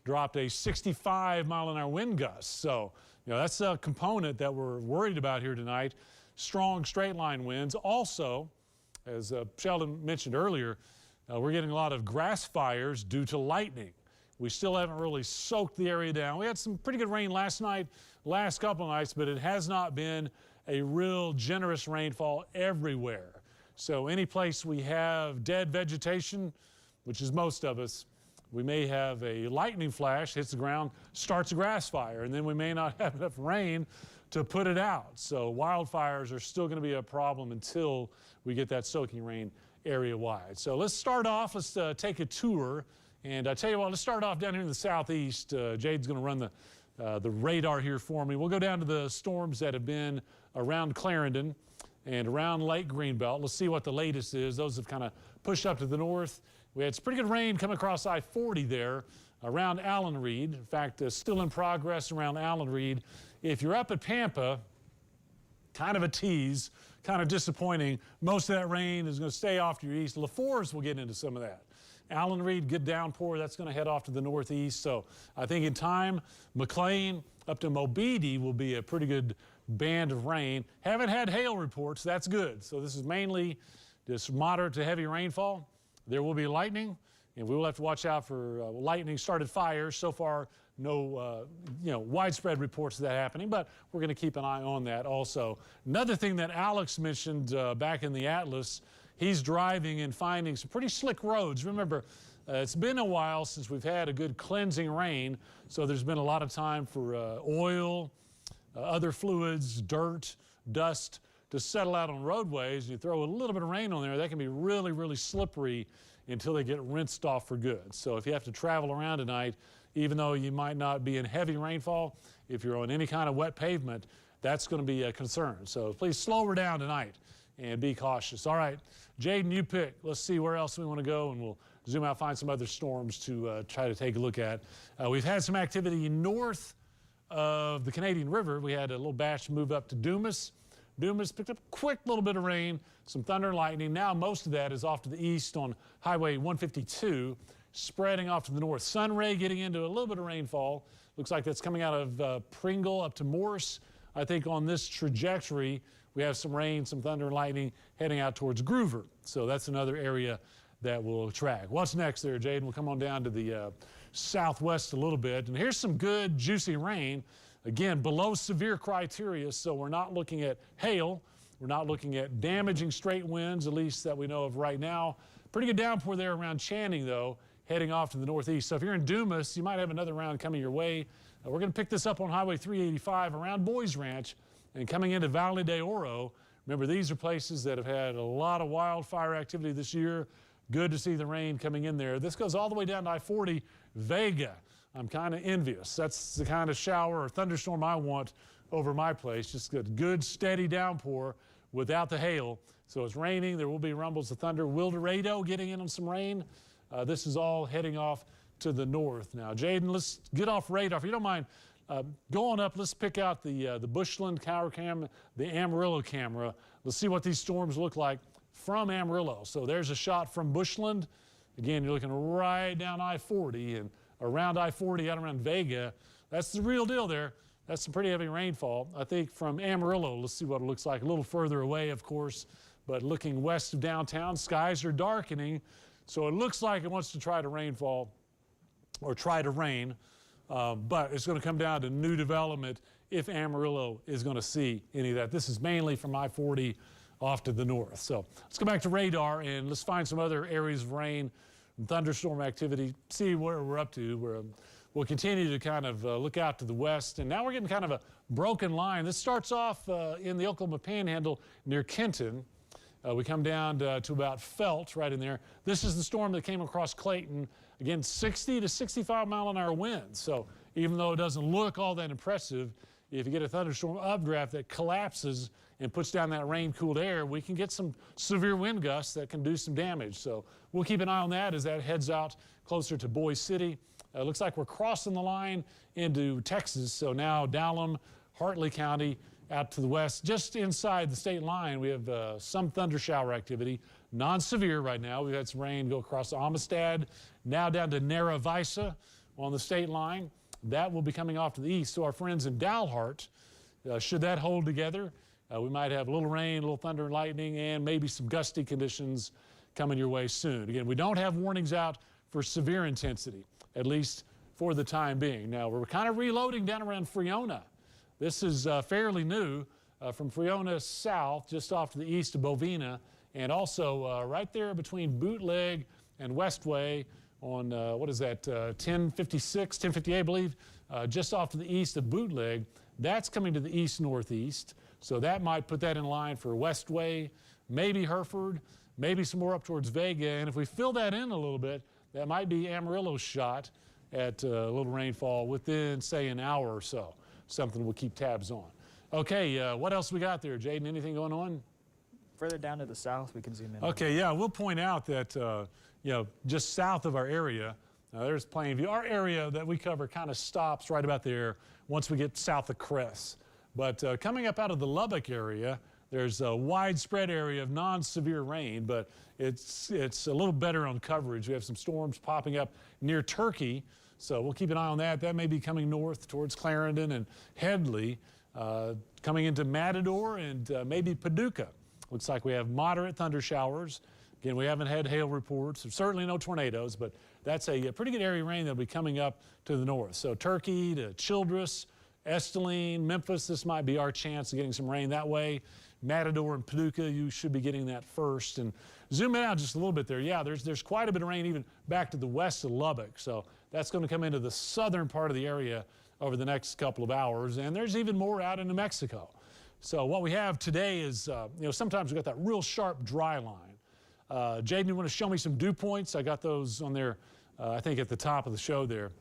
dropped a 65-mile-an-hour wind gust. So, that's a component that we're worried about here tonight. Strong straight-line winds. Also, as Sheldon mentioned earlier, we're getting a lot of grass fires due to lightning. We still haven't really soaked the area down. We had some pretty good rain last night, last couple of nights, but it has not been a real generous rainfall everywhere. So any place we have dead vegetation, which is most of us, we may have a lightning flash, hits the ground, starts a grass fire, and then we may not have enough rain to put it out. So wildfires are still going to be a problem until we get that soaking rain area-wide. So let's start off. Let's take a tour. And I tell you what, let's start off down here in the southeast. Jade's going to run the radar here for me. We'll go down to the storms that have been around Clarendon and around Lake Greenbelt. Let's see what the latest is. Those have kind of pushed up to the north. We had some pretty good rain come across I-40 there around Allen Reed. In fact, still in progress around Allen Reed. If you're up at Pampa, kind of a tease, kind of disappointing. Most of that rain is going to stay off to your east. LaForest will get into some of that. Allen Reed, good downpour. That's going to head off to the northeast. So I think in time, McLean up to Mobeedi will be a pretty good band of rain. Haven't had hail reports. That's good. So this is mainly just moderate to heavy rainfall. There will be lightning, and we will have to watch out for lightning-started fires. So far, no widespread reports of that happening, but we're going to keep an eye on that also. Another thing that Alex mentioned back in the Atlas, he's driving and finding some pretty slick roads. Remember, it's been a while since we've had a good cleansing rain, so there's been a lot of time for oil, other fluids, dirt, dust to settle out on roadways. You throw a little bit of rain on there, that can be really, really slippery until they get rinsed off for good. So if you have to travel around tonight, even though you might not be in heavy rainfall, if you're on any kind of wet pavement, that's going to be a concern. So please slow her down tonight and be cautious. All right, Jaden, you pick. Let's see where else we want to go, and we'll zoom out, find some other storms to try to take a look at. We've had some activity north of the Canadian River. We had a little batch move up to Dumas. Dumas picked up a quick little bit of rain, some thunder and lightning. Now most of that is off to the east on Highway 152, spreading off to the north. Sunray getting into a little bit of rainfall. Looks like that's coming out of Pringle up to Morse. I think on this trajectory, we have some rain, some thunder and lightning heading out towards Groover. So that's another area that we'll track. What's next there, Jaden? We'll come on down to the southwest a little bit. And here's some good, juicy rain. Again, below severe criteria, so we're not looking at hail. We're not looking at damaging straight winds, at least that we know of right now. Pretty good downpour there around Channing, though, heading off to the northeast. So if you're in Dumas, you might have another round coming your way. We're going to pick this up on Highway 385 around Boys Ranch and coming into Valle de Oro. Remember, these are places that have had a lot of wildfire activity this year. Good to see the rain coming in there. This goes all the way down to I-40, Vega. I'm kind of envious. That's the kind of shower or thunderstorm I want over my place. Just a good, steady downpour without the hail. So it's raining. There will be rumbles of thunder. Wildorado getting in on some rain. This is all heading off to the north. Now, Jaden, let's get off radar. If you don't mind going up, let's pick out the Bushland tower camera, the Amarillo camera. Let's see what these storms look like from Amarillo. So there's a shot from Bushland. Again, you're looking right down I-40 and around I-40 out around Vega. That's the real deal there. That's some pretty heavy rainfall. I think from Amarillo, let's see what it looks like. A little further away, of course, but looking west of downtown, skies are darkening. So it looks like it wants to try to rainfall or try to rain, but it's going to come down to new development if Amarillo is going to see any of that. This is mainly from I-40 off to the north. So let's go back to radar and let's find some other areas of rain and thunderstorm activity, see where we're up to. We'll continue to kind of look out to the west. And now we're getting kind of a broken line. This starts off in the Oklahoma Panhandle near Kenton. We come down to about Felt right in there. This is the storm that came across Clayton. Again, 60 to 65 mile an hour winds. So even though it doesn't look all that impressive, if you get a thunderstorm updraft that collapses and puts down that rain-cooled air, we can get some severe wind gusts that can do some damage. So we'll keep an eye on that as that heads out closer to Boise City. It looks like we're crossing the line into Texas. So now Dallam, Hartley County, out to the west, just inside the state line, we have some thunder shower activity, non-severe right now. We've had some rain go across Amistad, now down to Narra-Visa on the state line. That will be coming off to the east. So our friends in Dalhart, should that hold together, we might have a little rain, a little thunder and lightning, and maybe some gusty conditions coming your way soon. Again, we don't have warnings out for severe intensity, at least for the time being. Now, we're kind of reloading down around Friona. This is fairly new from Friona south, just off to the east of Bovina, and also right there between Bootleg and Westway on, what is that, 1056, 1058, I believe, just off to the east of Bootleg. That's coming to the east-northeast, so that might put that in line for Westway, maybe Hereford, maybe some more up towards Vega, and if we fill that in a little bit, that might be Amarillo's shot at a little rainfall within, say, an hour or so. Something we'll keep tabs on. Okay, what else we got there, Jaden? Anything going on? Further down to the south, we can zoom in. Okay, yeah, we'll point out that, just south of our area, there's Plainview. Our area that we cover kind of stops right about there once we get south of Cress. But coming up out of the Lubbock area, There's a widespread area of non-severe rain, but it's a little better on coverage. We have some storms popping up near Turkey, so we'll keep an eye on that. That may be coming north towards Clarendon and Headley, coming into Matador and maybe Paducah. Looks like we have moderate thunder showers. Again, we haven't had hail reports. There's certainly no tornadoes, but that's a pretty good area of rain that'll be coming up to the north. So Turkey to Childress, Esteline, Memphis, this might be our chance of getting some rain that way. Matador and Paducah, you should be getting that first. And zoom in out just a little bit there. Yeah, there's quite a bit of rain even back to the west of Lubbock. So that's going to come into the southern part of the area over the next couple of hours. And there's even more out in New Mexico. So what we have today is, sometimes we've got that real sharp dry line. Jaden, you want to show me some dew points? I got those on there, I think at the top of the show there.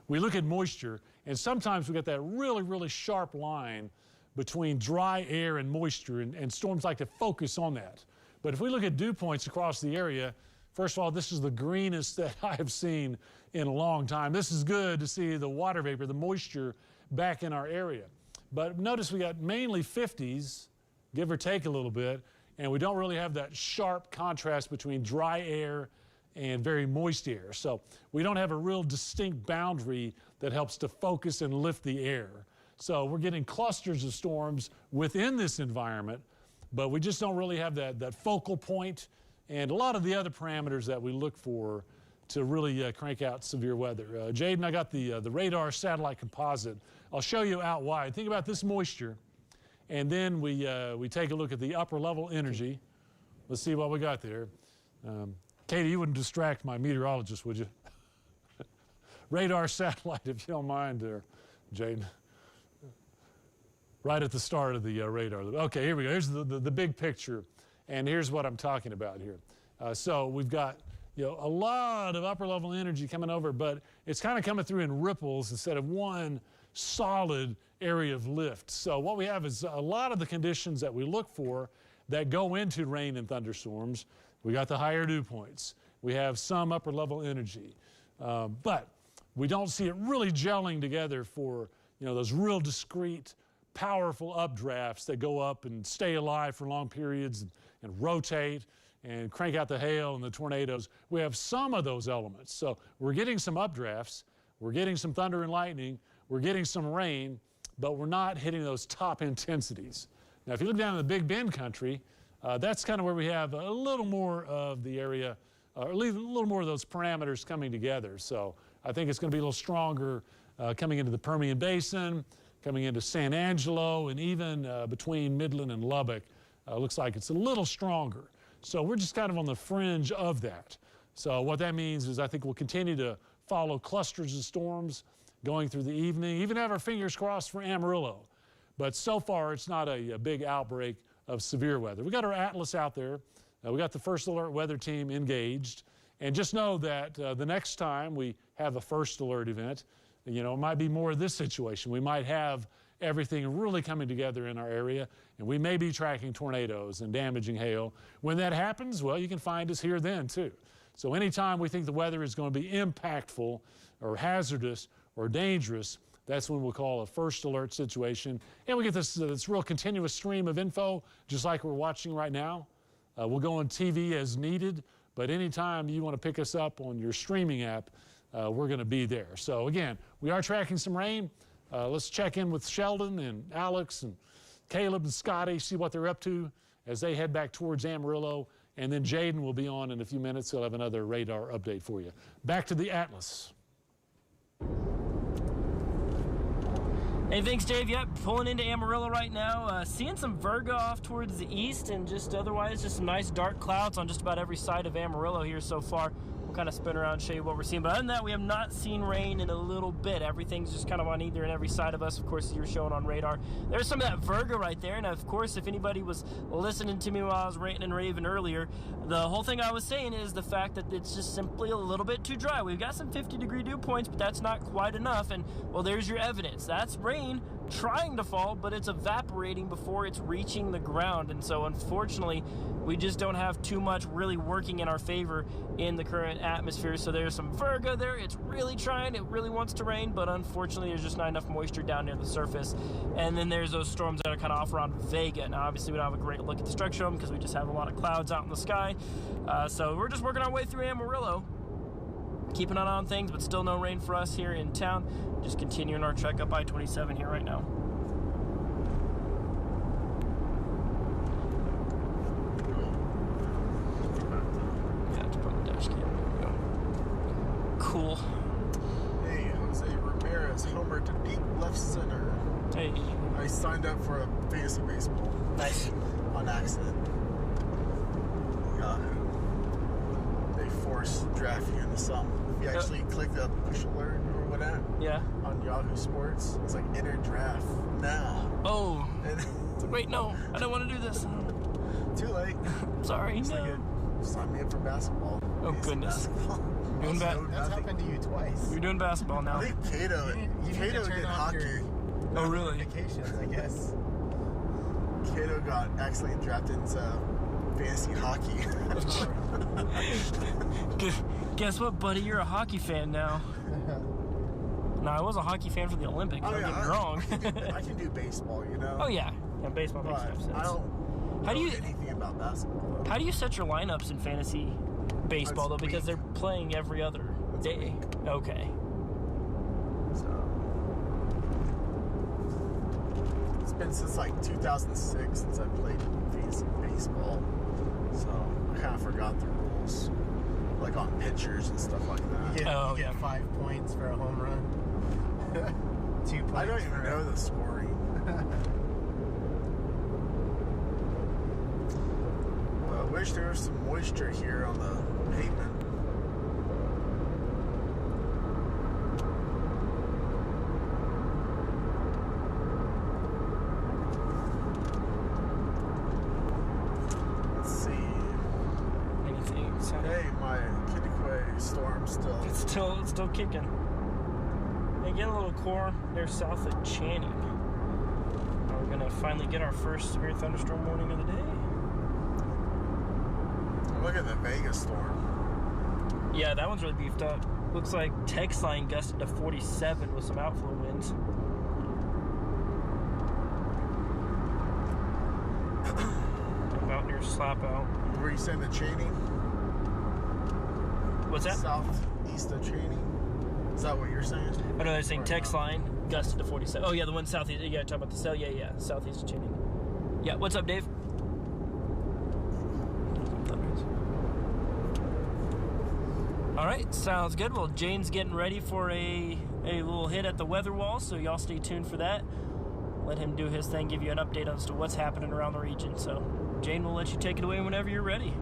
We look at moisture, and sometimes we got that really, really sharp line between dry air and moisture, and storms like to focus on that. But if we look at dew points across the area, first of all, this is the greenest that I have seen in a long time. This is good to see the water vapor, the moisture back in our area. But notice we got mainly 50s, give or take a little bit, and we don't really have that sharp contrast between dry air and very moist air. So we don't have a real distinct boundary that helps to focus and lift the air. So we're getting clusters of storms within this environment, but we just don't really have that focal point and a lot of the other parameters that we look for to really crank out severe weather. Jaden, I got the radar satellite composite. I'll show you out wide. Think about this moisture, and then we take a look at the upper level energy. Let's see what we got there. Katie, you wouldn't distract my meteorologist, would you? Radar satellite, if you don't mind there, Jaden. Right at the start of the radar. Okay, here we go. Here's the big picture, and here's what I'm talking about here. So we've got a lot of upper level energy coming over, but it's kind of coming through in ripples instead of one solid area of lift. So what we have is a lot of the conditions that we look for that go into rain and thunderstorms. We got the higher dew points. We have some upper level energy, but we don't see it really gelling together for those real discrete, powerful updrafts that go up and stay alive for long periods and rotate and crank out the hail and the tornadoes. We have some of those elements. So we're getting some updrafts, we're getting some thunder and lightning, we're getting some rain, but we're not hitting those top intensities. Now, if you look down in the Big Bend country, that's kind of where we have a little more of the area, or a little more of those parameters coming together. So I think it's going to be a little stronger coming into the Permian Basin, coming into San Angelo, and even between Midland and Lubbock. Looks like it's a little stronger. So we're just kind of on the fringe of that. So what that means is I think we'll continue to follow clusters of storms going through the evening, even have our fingers crossed for Amarillo. But so far, it's not a big outbreak of severe weather. We got our Atlas out there. We got the first alert weather team engaged. And just know that the next time we have a first alert event, it might be more of this situation. We might have everything really coming together in our area, and we may be tracking tornadoes and damaging hail. When that happens, well, you can find us here then too. So anytime we think the weather is going to be impactful or hazardous or dangerous, that's when we'll call a first alert situation. And we get this real continuous stream of info, just like we're watching right now. We'll go on TV as needed, but anytime you want to pick us up on your streaming app, we're going to be there. So again, we are tracking some rain. Let's check in with Sheldon and Alex and Caleb and Scotty, see what they're up to as they head back towards Amarillo. And then Jaden will be on in a few minutes. He'll have another radar update for you. Back to the Atlas. Hey, thanks, Dave. Yep, pulling into Amarillo right now. Seeing some Virga off towards the east, and just otherwise just some nice dark clouds on just about every side of Amarillo here so far. We'll kind of spin around and show you what we're seeing. But other than that, we have not seen rain in a little bit. Everything's just kind of on either and every side of us. Of course, you're showing on radar. There's some of that Virga right there. And of course, if anybody was listening to me while I was ranting and raving earlier, the whole thing I was saying is the fact that it's just simply a little bit too dry. We've got some 50-degree dew points, but that's not quite enough. And, well, there's your evidence. That's rain trying to fall, but it's evaporating before it's reaching the ground. And so unfortunately, we just don't have too much really working in our favor in the current atmosphere. So there's some Virgo there. It's really trying. It really wants to rain, but unfortunately, there's just not enough moisture down near the surface. And then there's those storms that are kind of off around Vega. Now, obviously, we don't have a great look at the structure of them because we just have a lot of clouds out in the sky. So we're just working our way through Amarillo, keeping an eye on things, but still no rain for us here in town. Just continuing our trek up I-27 here right now. Yeah, it's probably the dash cam. There we go. Cool. Hey, Jose Ramirez, homer to deep left center. Hey. I signed up for a fantasy baseball Nice. on accident. Yahoo. They force draft you into something. If you actually click the push alert or whatever Yeah. on Yahoo Sports, it's like enter draft now. Oh. And Wait, no. I don't want to do this. too late. Sorry. It's like No. sign me up for basketball. Oh, Fantasy goodness. basketball. Doing Also, ba- That's happened to you twice. You're doing basketball now. I think Cato You need to turn did off hockey. your Oh, really? notifications, I guess. Cato got accidentally drafted into fantasy hockey. Guess what, buddy? You're a hockey fan now. No, I was a hockey fan for the Olympics. Don't get me wrong. I can do baseball, you know. Oh yeah, yeah. Baseball makes But no sense. I don't How do know you anything about basketball. how do you set your lineups in fantasy baseball though? It's Because week. they're playing every other day. Okay. So it's been since like 2006 since I played fantasy baseball. So I kind of forgot the rules, like on pitchers and stuff like that. You Oh, get yeah. 5 points for a home run. 2 points. I don't even for know the scoring. Well, I wish there was some moisture here on the pavement. Let's see. Anything? Hey, my Kittiquay storm still. It's still kicking. They get a little core near south of Channing. We're gonna finally get our first severe thunderstorm warning of the day. Look at the Vegas storm. Yeah, that one's really beefed up. Looks like text line gusted to 47 with some outflow winds. About near slap out. Were you saying the Channing? What's that? Southeast of Channing? Is that what you're saying? Oh no, they're saying Or text not? line gusted to 47. Oh yeah, the one southeast. Yeah, talking about the cell. Yeah, southeast of Channing. Yeah, what's up, Dave? All right, sounds good. Well, Jane's getting ready for a little hit at the weather wall, so y'all stay tuned for that. Let him do his thing, give you an update as to what's happening around the region. So, Jane will let you take it away whenever you're ready.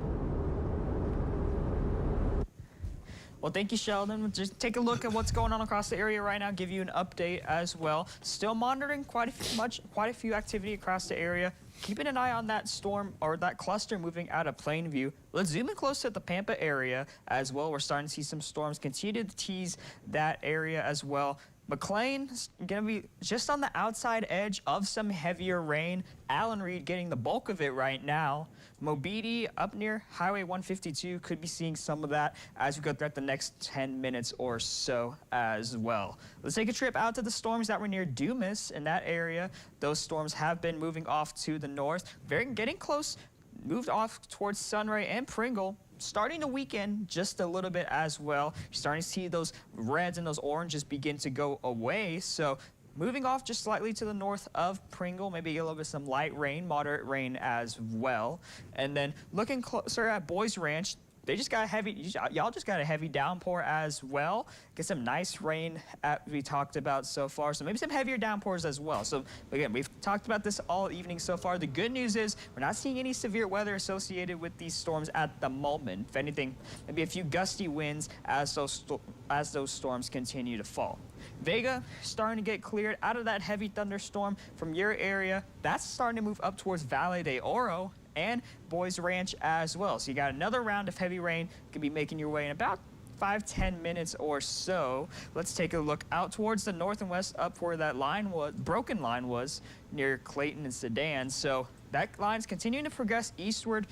Well, thank you, Sheldon. Just take a look at what's going on across the area right now, give you an update as well. Still monitoring quite a few activity across the area. Keeping an eye on that storm or that cluster moving out of Plainview. Let's zoom in close to the Pampa area as well. We're starting to see some storms continue to tease that area as well. McLean's going to be just on the outside edge of some heavier rain. Allen Reed getting the bulk of it right now. Mobeetie up near Highway 152 could be seeing some of that as we go throughout the next 10 minutes or so as well. Let's take a trip out to the storms that were near Dumas in that area. Those storms have been moving off to the north, getting close, moved off towards Sunray and Pringle. Starting the weekend just a little bit as well. You're starting to see those reds and those oranges begin to go away. So moving off just slightly to the north of Pringle, maybe a little bit some light rain, moderate rain as well. And then looking closer at Boys Ranch, y'all just got a heavy downpour as well. Get some nice rain we talked about so far. So maybe some heavier downpours as well. So again, we've talked about this all evening so far. The good news is we're not seeing any severe weather associated with these storms at the moment. If anything, maybe a few gusty winds as those storms continue to fall. Vega starting to get cleared out of that heavy thunderstorm from your area. That's starting to move up towards Valle de Oro and Boys Ranch as well. So you got another round of heavy rain could be making your way in about 5-10 minutes or so. Let's take a look out towards the north and west, up where that line was, broken line was, near Clayton and Sedan. So that line's continuing to progress eastward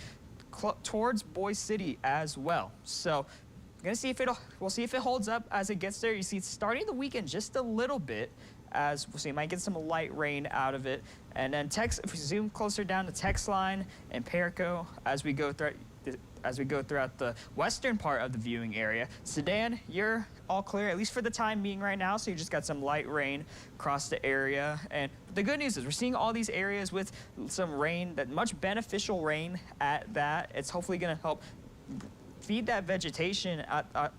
towards Boise City as well. So gonna see if we'll see if it holds up as it gets there. You see it's starting the weekend just a little bit, as we'll see, might get some light rain out of it. And then if we zoom closer down to Tex Line and Perico as we go throughout the western part of the viewing area. Sedan, you're all clear, at least for the time being right now, so you just got some light rain across the area. And the good news is we're seeing all these areas with some rain, that much beneficial rain at that. It's hopefully gonna help feed that vegetation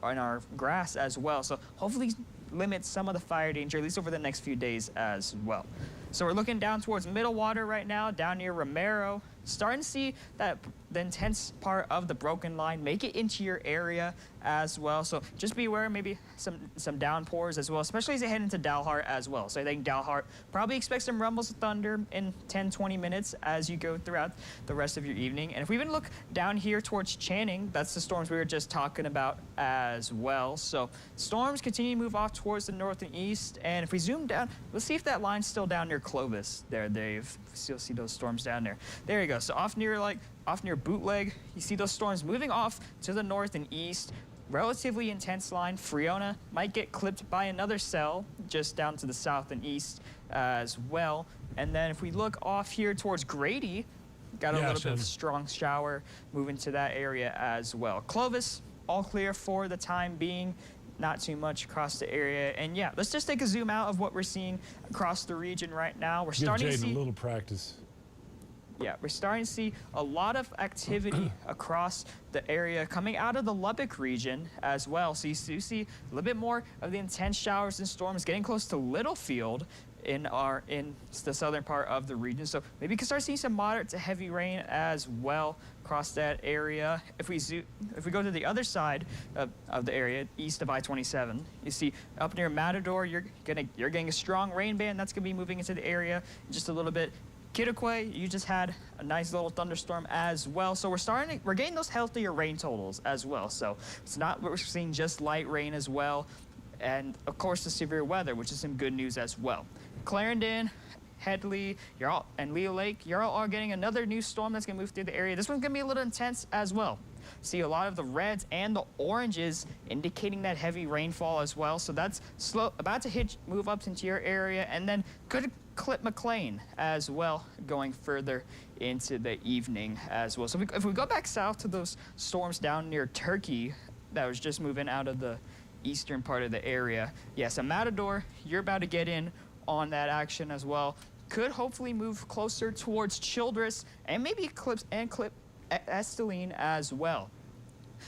on our grass as well. So hopefully limit some of the fire danger, at least over the next few days as well. So we're looking down towards Middle Water right now, down near Romero. Starting to see that the intense part of the broken line make it into your area as well. So just be aware, maybe some downpours as well, especially as you head into Dalhart as well. So I think Dalhart probably expect some rumbles of thunder in 10-20 minutes as you go throughout the rest of your evening. And if we even look down here towards Channing, that's the storms we were just talking about as well. So storms continue to move off towards the north and east. And if we zoom down, let's see if that line's still down near Clovis there, Dave. We still see those storms down there. There you go. So off near Bootleg, you see those storms moving off to the north and east. Relatively intense line. Friona might get clipped by another cell just down to the south and east as well. And then if we look off here towards Grady, got a little bit of a strong shower moving to that area as well. Clovis, all clear for the time being. Not too much across the area. And yeah, let's just take a zoom out of what we're seeing across the region right now. We're starting to see a little practice. Yeah, we're starting to see a lot of activity across the area coming out of the Lubbock region as well. So you do see a little bit more of the intense showers and storms getting close to Littlefield in the southern part of the region. So maybe you can start seeing some moderate to heavy rain as well across that area. If we go to the other side of the area, east of I-27, you see up near Matador, you're getting a strong rain band that's gonna be moving into the area in just a little bit. Kitakwe, you just had a nice little thunderstorm as well. So we're getting those healthier rain totals as well. So it's not, we're seeing just light rain as well. And of course the severe weather, which is some good news as well. Clarendon, Headley, and Leo Lake, you're all getting another new storm that's gonna move through the area. This one's gonna be a little intense as well. See a lot of the reds and the oranges indicating that heavy rainfall as well. So that's about to move up into your area, and then could clip McLean as well going further into the evening as well. So if we go back south to those storms down near Turkey that was just moving out of the eastern part of the area. Yeah, so Matador, you're about to get in on that action as well. Could hopefully move closer towards Childress and maybe clip Esteline as well.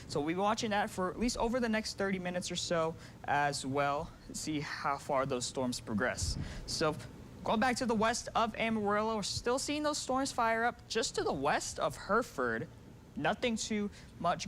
So we'll be watching that for at least over the next 30 minutes or so as well, see how far those storms progress. So going back to the west of Amarillo, we're still seeing those storms fire up just to the west of Hereford. Not too much,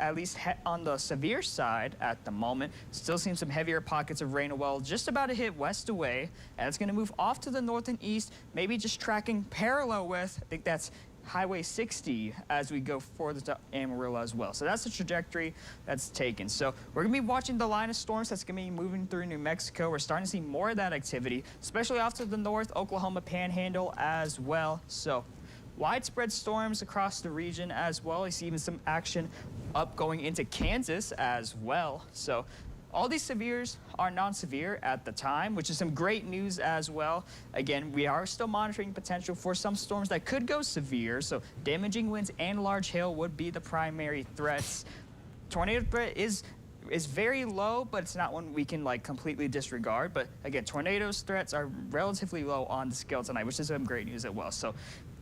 at least on the severe side at the moment. Still seeing some heavier pockets of rain as well, just about to hit west away, and it's gonna move off to the north and east, maybe just tracking parallel with, I think that's Highway 60 as we go further to Amarillo as well. So that's the trajectory that's taken. So we're gonna be watching the line of storms that's gonna be moving through New Mexico. We're starting to see more of that activity, especially off to the north, Oklahoma Panhandle as well. So widespread storms across the region as well. You see even some action up going into Kansas as well. So all these severes are non-severe at the time, which is some great news as well. Again, we are still monitoring potential for some storms that could go severe. So damaging winds and large hail would be the primary threats. Tornado threat is very low, but it's not one we can completely disregard. But again, tornadoes threats are relatively low on the scale tonight, which is some great news as well. So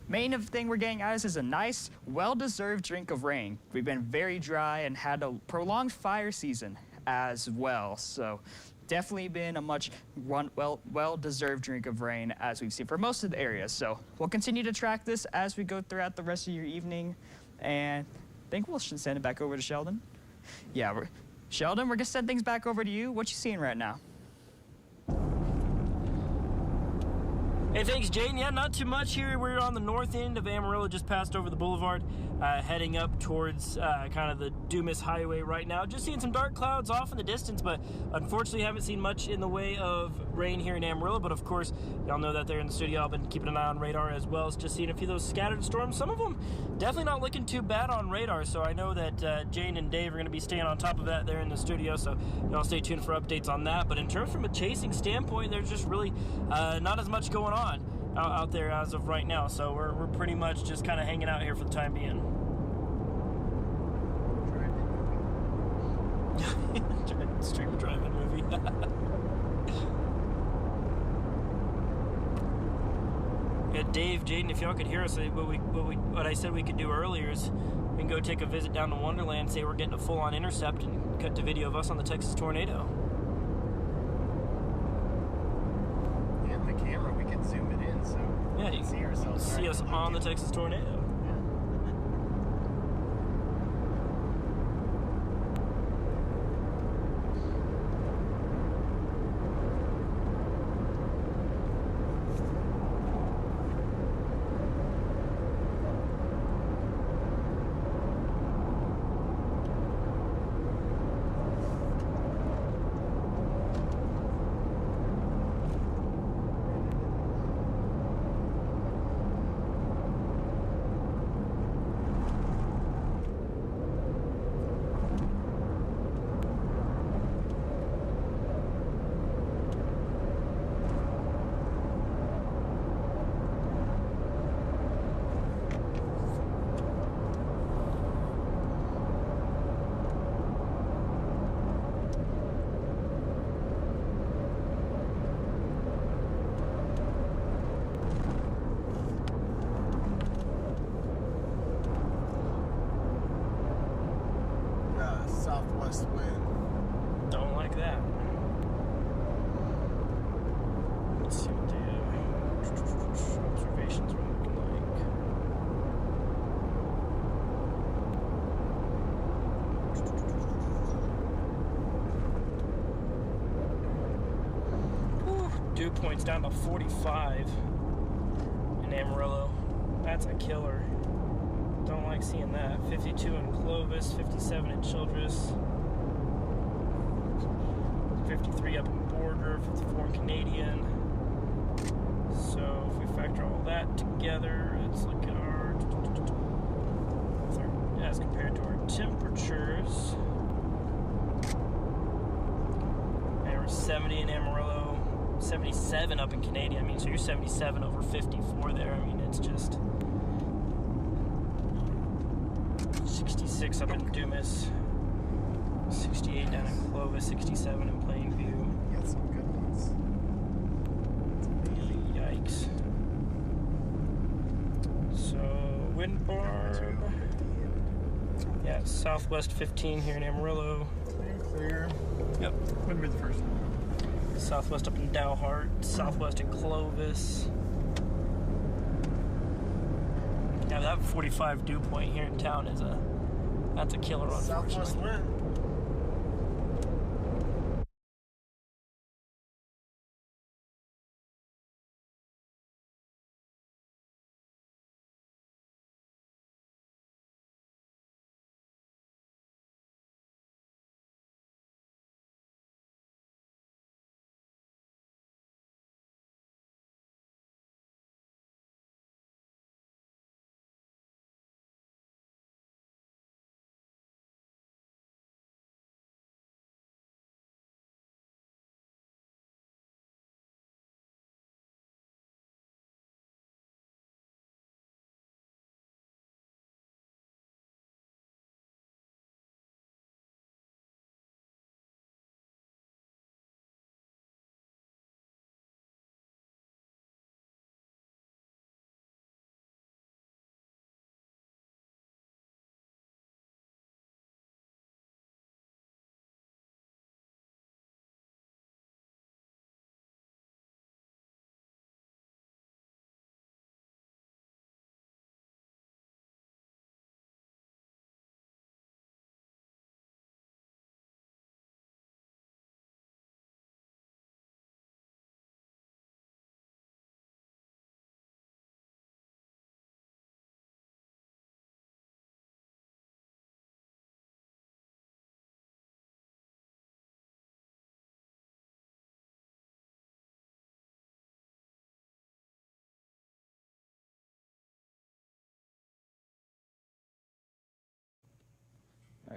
main thing we're getting out of this is a nice, well-deserved drink of rain. We've been very dry and had a prolonged fire season as well. So definitely been a much well-deserved drink of rain as we've seen for most of the areas. So we'll continue to track this as we go throughout the rest of your evening. And I think we'll send it back over to Sheldon. Yeah, Sheldon, we're gonna send things back over to you. What you seeing right now? Hey, thanks, Jaden. Yeah, not too much here. We're on the north end of Amarillo, just passed over the boulevard, heading up towards kind of the Dumas Highway right now. Just seeing some dark clouds off in the distance, but unfortunately haven't seen much in the way of rain here in Amarillo. But of course, y'all know that there in the studio. I've been keeping an eye on radar as well. It's just seeing a few of those scattered storms. Some of them definitely not looking too bad on radar. So I know that Jane and Dave are going to be staying on top of that there in the studio. So y'all stay tuned for updates on that. But in terms from a chasing standpoint, there's just really not as much going on out there as of right now, so we're pretty much just kind of hanging out here for the time being. Stream driving movie. Yeah, Dave, Jaden, if y'all could hear us, what I said we could do earlier is we can go take a visit down to Wonderland, say we're getting a full-on intercept, and cut to video of us on the Texas tornado. And the camera, we can zoom it in so Yeah, you can see ourselves. see us on the Texas tornado. Southwest wind. Don't like that. Let's see what the observations were looking like. Whew, dew point's down to 45 in Amarillo. That's a killer. Don't like seeing that. 52 in Clovis, 57 in Childress, 53 up in Border, 54 in Canadian. So if we factor all that together, let's look at our as compared to our temperatures. And we're 70 in Amarillo, 77 up in Canadian. I mean, so you're 77 over 54 there. I mean, it's just 66 up in Dumas, 68 down in Clovis, 67 in Plainview. Got some good ones. Yikes. So, wind barb. Yeah, southwest 15 here in Amarillo. Clear. Yep. Wouldn't be the first one. Southwest up in Dalhart, southwest in Clovis. Yeah, that 45 dew point here in town is that's a killer, unfortunately. Southwest wind.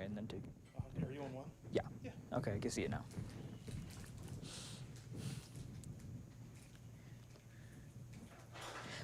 and then take. Are you on one? Yeah. Okay, I can see it now.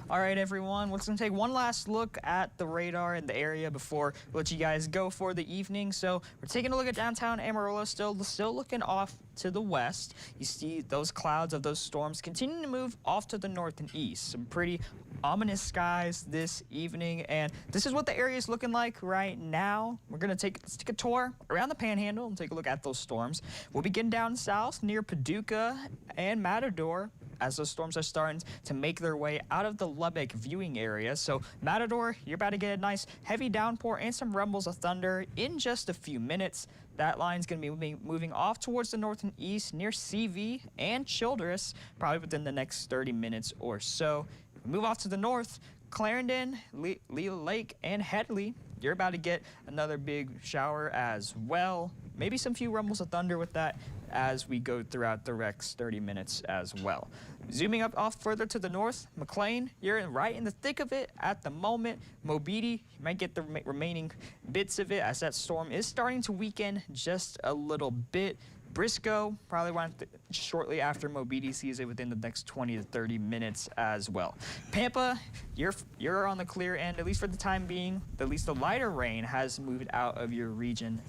All right, everyone, we're going to take one last look at the radar in the area before we let you guys go for the evening. So we're taking a look at downtown Amarillo, still looking off to the west. You see those clouds of those storms continuing to move off to the north and east. Some pretty ominous skies this evening, and this is what the area is looking like right now. We're going to let's take a tour around the Panhandle and take a look at those storms. We'll begin down south near Paducah and Matador, as those storms are starting to make their way out of the Lubbock viewing area. So Matador, you're about to get a nice heavy downpour and some rumbles of thunder in just a few minutes. That line's going to be moving off towards the north and east near CV and Childress, probably within the next 30 minutes or so. Move off to the north, Clarendon, Lee Lake, and Headley. You're about to get another big shower as well. Maybe some few rumbles of thunder with that as we go throughout the next 30 minutes as well. Zooming up off further to the north, McLean, you're right in the thick of it at the moment. Mobeetie, you might get the remaining bits of it as that storm is starting to weaken just a little bit. Briscoe, probably shortly after Mobeetie sees it within the next 20 to 30 minutes as well. Pampa, you're on the clear end, at least for the time being. At least the lighter rain has moved out of your region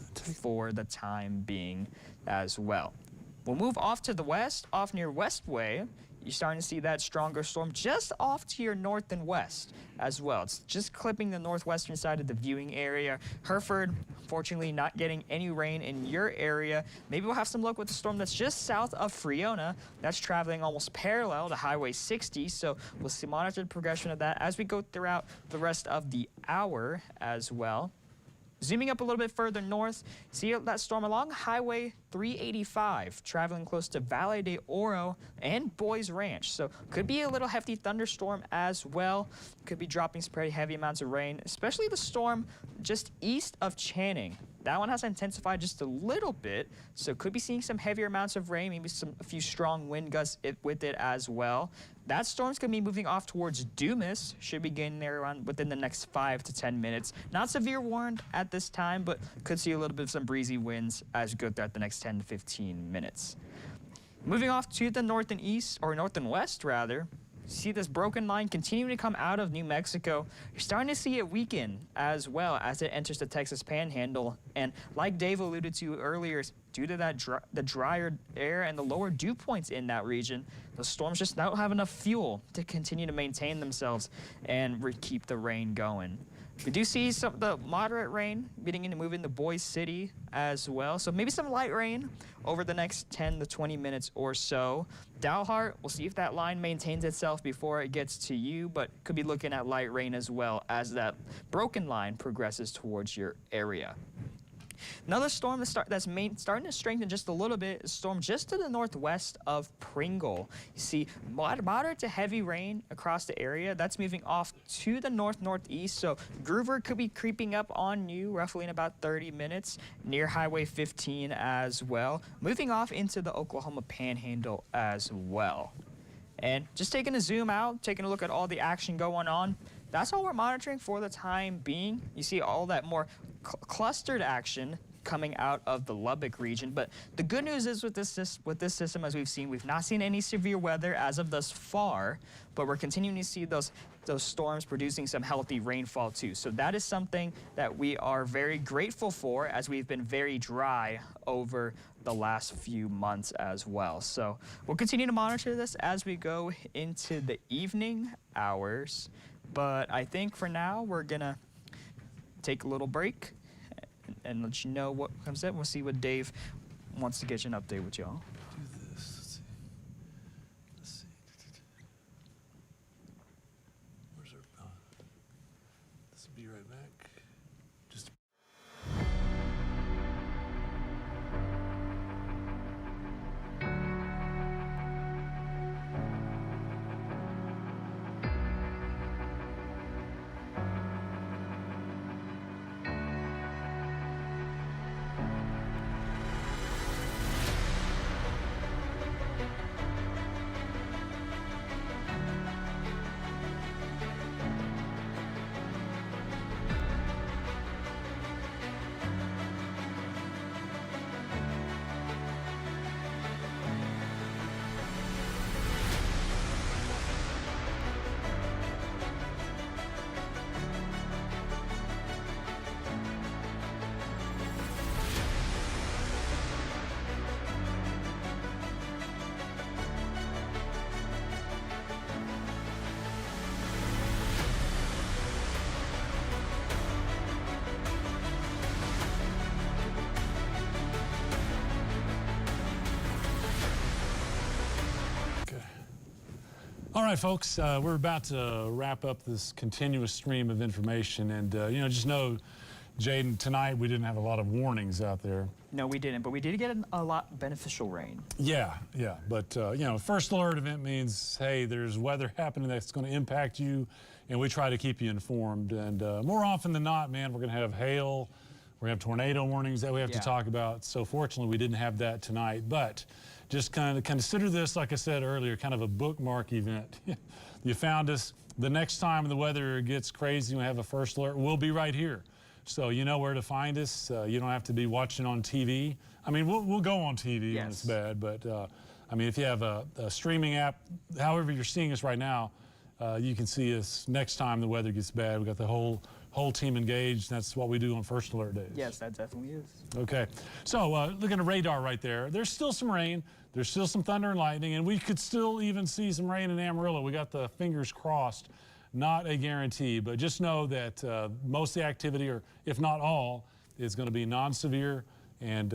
for the time being as well. We'll move off to the west, off near Westway. You're starting to see that stronger storm just off to your north and west as well. It's just clipping the northwestern side of the viewing area. Hereford, fortunately, not getting any rain in your area. Maybe we'll have some luck with the storm that's just south of Friona. That's traveling almost parallel to Highway 60, so we'll monitor the progression of that as we go throughout the rest of the hour as well. Zooming up a little bit further north, see that storm along Highway 385, traveling close to Valle de Oro and Boys Ranch. So could be a little hefty thunderstorm as well. Could be dropping some pretty heavy amounts of rain, especially the storm just east of Channing. That one has intensified just a little bit, so could be seeing some heavier amounts of rain, maybe a few strong wind gusts with it as well. That storm's going to be moving off towards Dumas, should be getting there around within the next 5 to 10 minutes. Not severe warned at this time, but could see a little bit of some breezy winds as we go throughout the next 10 to 15 minutes. Moving off to the north and east, or north and west rather, see this broken line continuing to come out of New Mexico. You're starting to see it weaken as well as it enters the Texas Panhandle. And like Dave alluded to earlier, due to that the drier air and the lower dew points in that region, the storms just don't have enough fuel to continue to maintain themselves and keep the rain going. We do see some the moderate rain beginning to move into Boise City as well. So maybe some light rain over the next 10 to 20 minutes or so. Dalhart, we'll see if that line maintains itself before it gets to you, but could be looking at light rain as well as that broken line progresses towards your area. Another storm that's starting to strengthen just a little bit is a storm just to the northwest of Pringle. You see moderate to heavy rain across the area. That's moving off to the northeast, so Groover could be creeping up on you roughly in about 30 minutes near Highway 15 as well. Moving off into the Oklahoma Panhandle as well. And just taking a zoom out, taking a look at all the action going on, that's all we're monitoring for the time being. You see all that more clustered action coming out of the Lubbock region. But the good news is with this system, as we've seen, we've not seen any severe weather as of thus far, but we're continuing to see those storms producing some healthy rainfall too. So that is something that we are very grateful for, as we've been very dry over the last few months as well. So we'll continue to monitor this as we go into the evening hours. But I think for now, we're gonna take a little break and let you know what comes in. We'll see what Dave wants to get you an update with y'all. Do this. Let's see. Where's our? This will be right back. Just. right, folks, we're about to wrap up this continuous stream of information, and just know, Jaden, tonight we didn't have a lot of warnings out there. No, we didn't, but we did get a lot beneficial rain. Yeah, but first alert event means, hey, there's weather happening that's going to impact you, and we try to keep you informed. And more often than not, man, we're going to have hail, we're going to have tornado warnings that we have to talk about. So fortunately, we didn't have that tonight, but just kind of consider this, like I said earlier, kind of a bookmark event. You found us. The next time the weather gets crazy and we have a first alert, we'll be right here. So you know where to find us. You don't have to be watching on TV. I mean, we'll go on TV when it's bad, but I mean, if you have a streaming app, however you're seeing us right now, you can see us next time the weather gets bad. We got the whole team engaged. That's what we do on first alert days. Yes, that definitely is. Okay, so look at the radar right there. There's still some rain. There's still some thunder and lightning, and we could still even see some rain in Amarillo. We got the fingers crossed. Not a guarantee, but just know that most of the activity, or if not all, is going to be non-severe and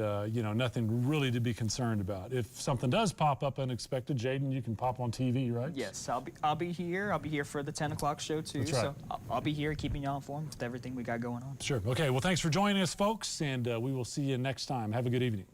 nothing really to be concerned about. If something does pop up unexpected, Jaden, you can pop on TV, right? Yes, I'll be here. I'll be here for the 10 o'clock show too. That's right. So I'll be here keeping y'all informed with everything we got going on. Sure. Okay. Well, thanks for joining us, folks, and we will see you next time. Have a good evening.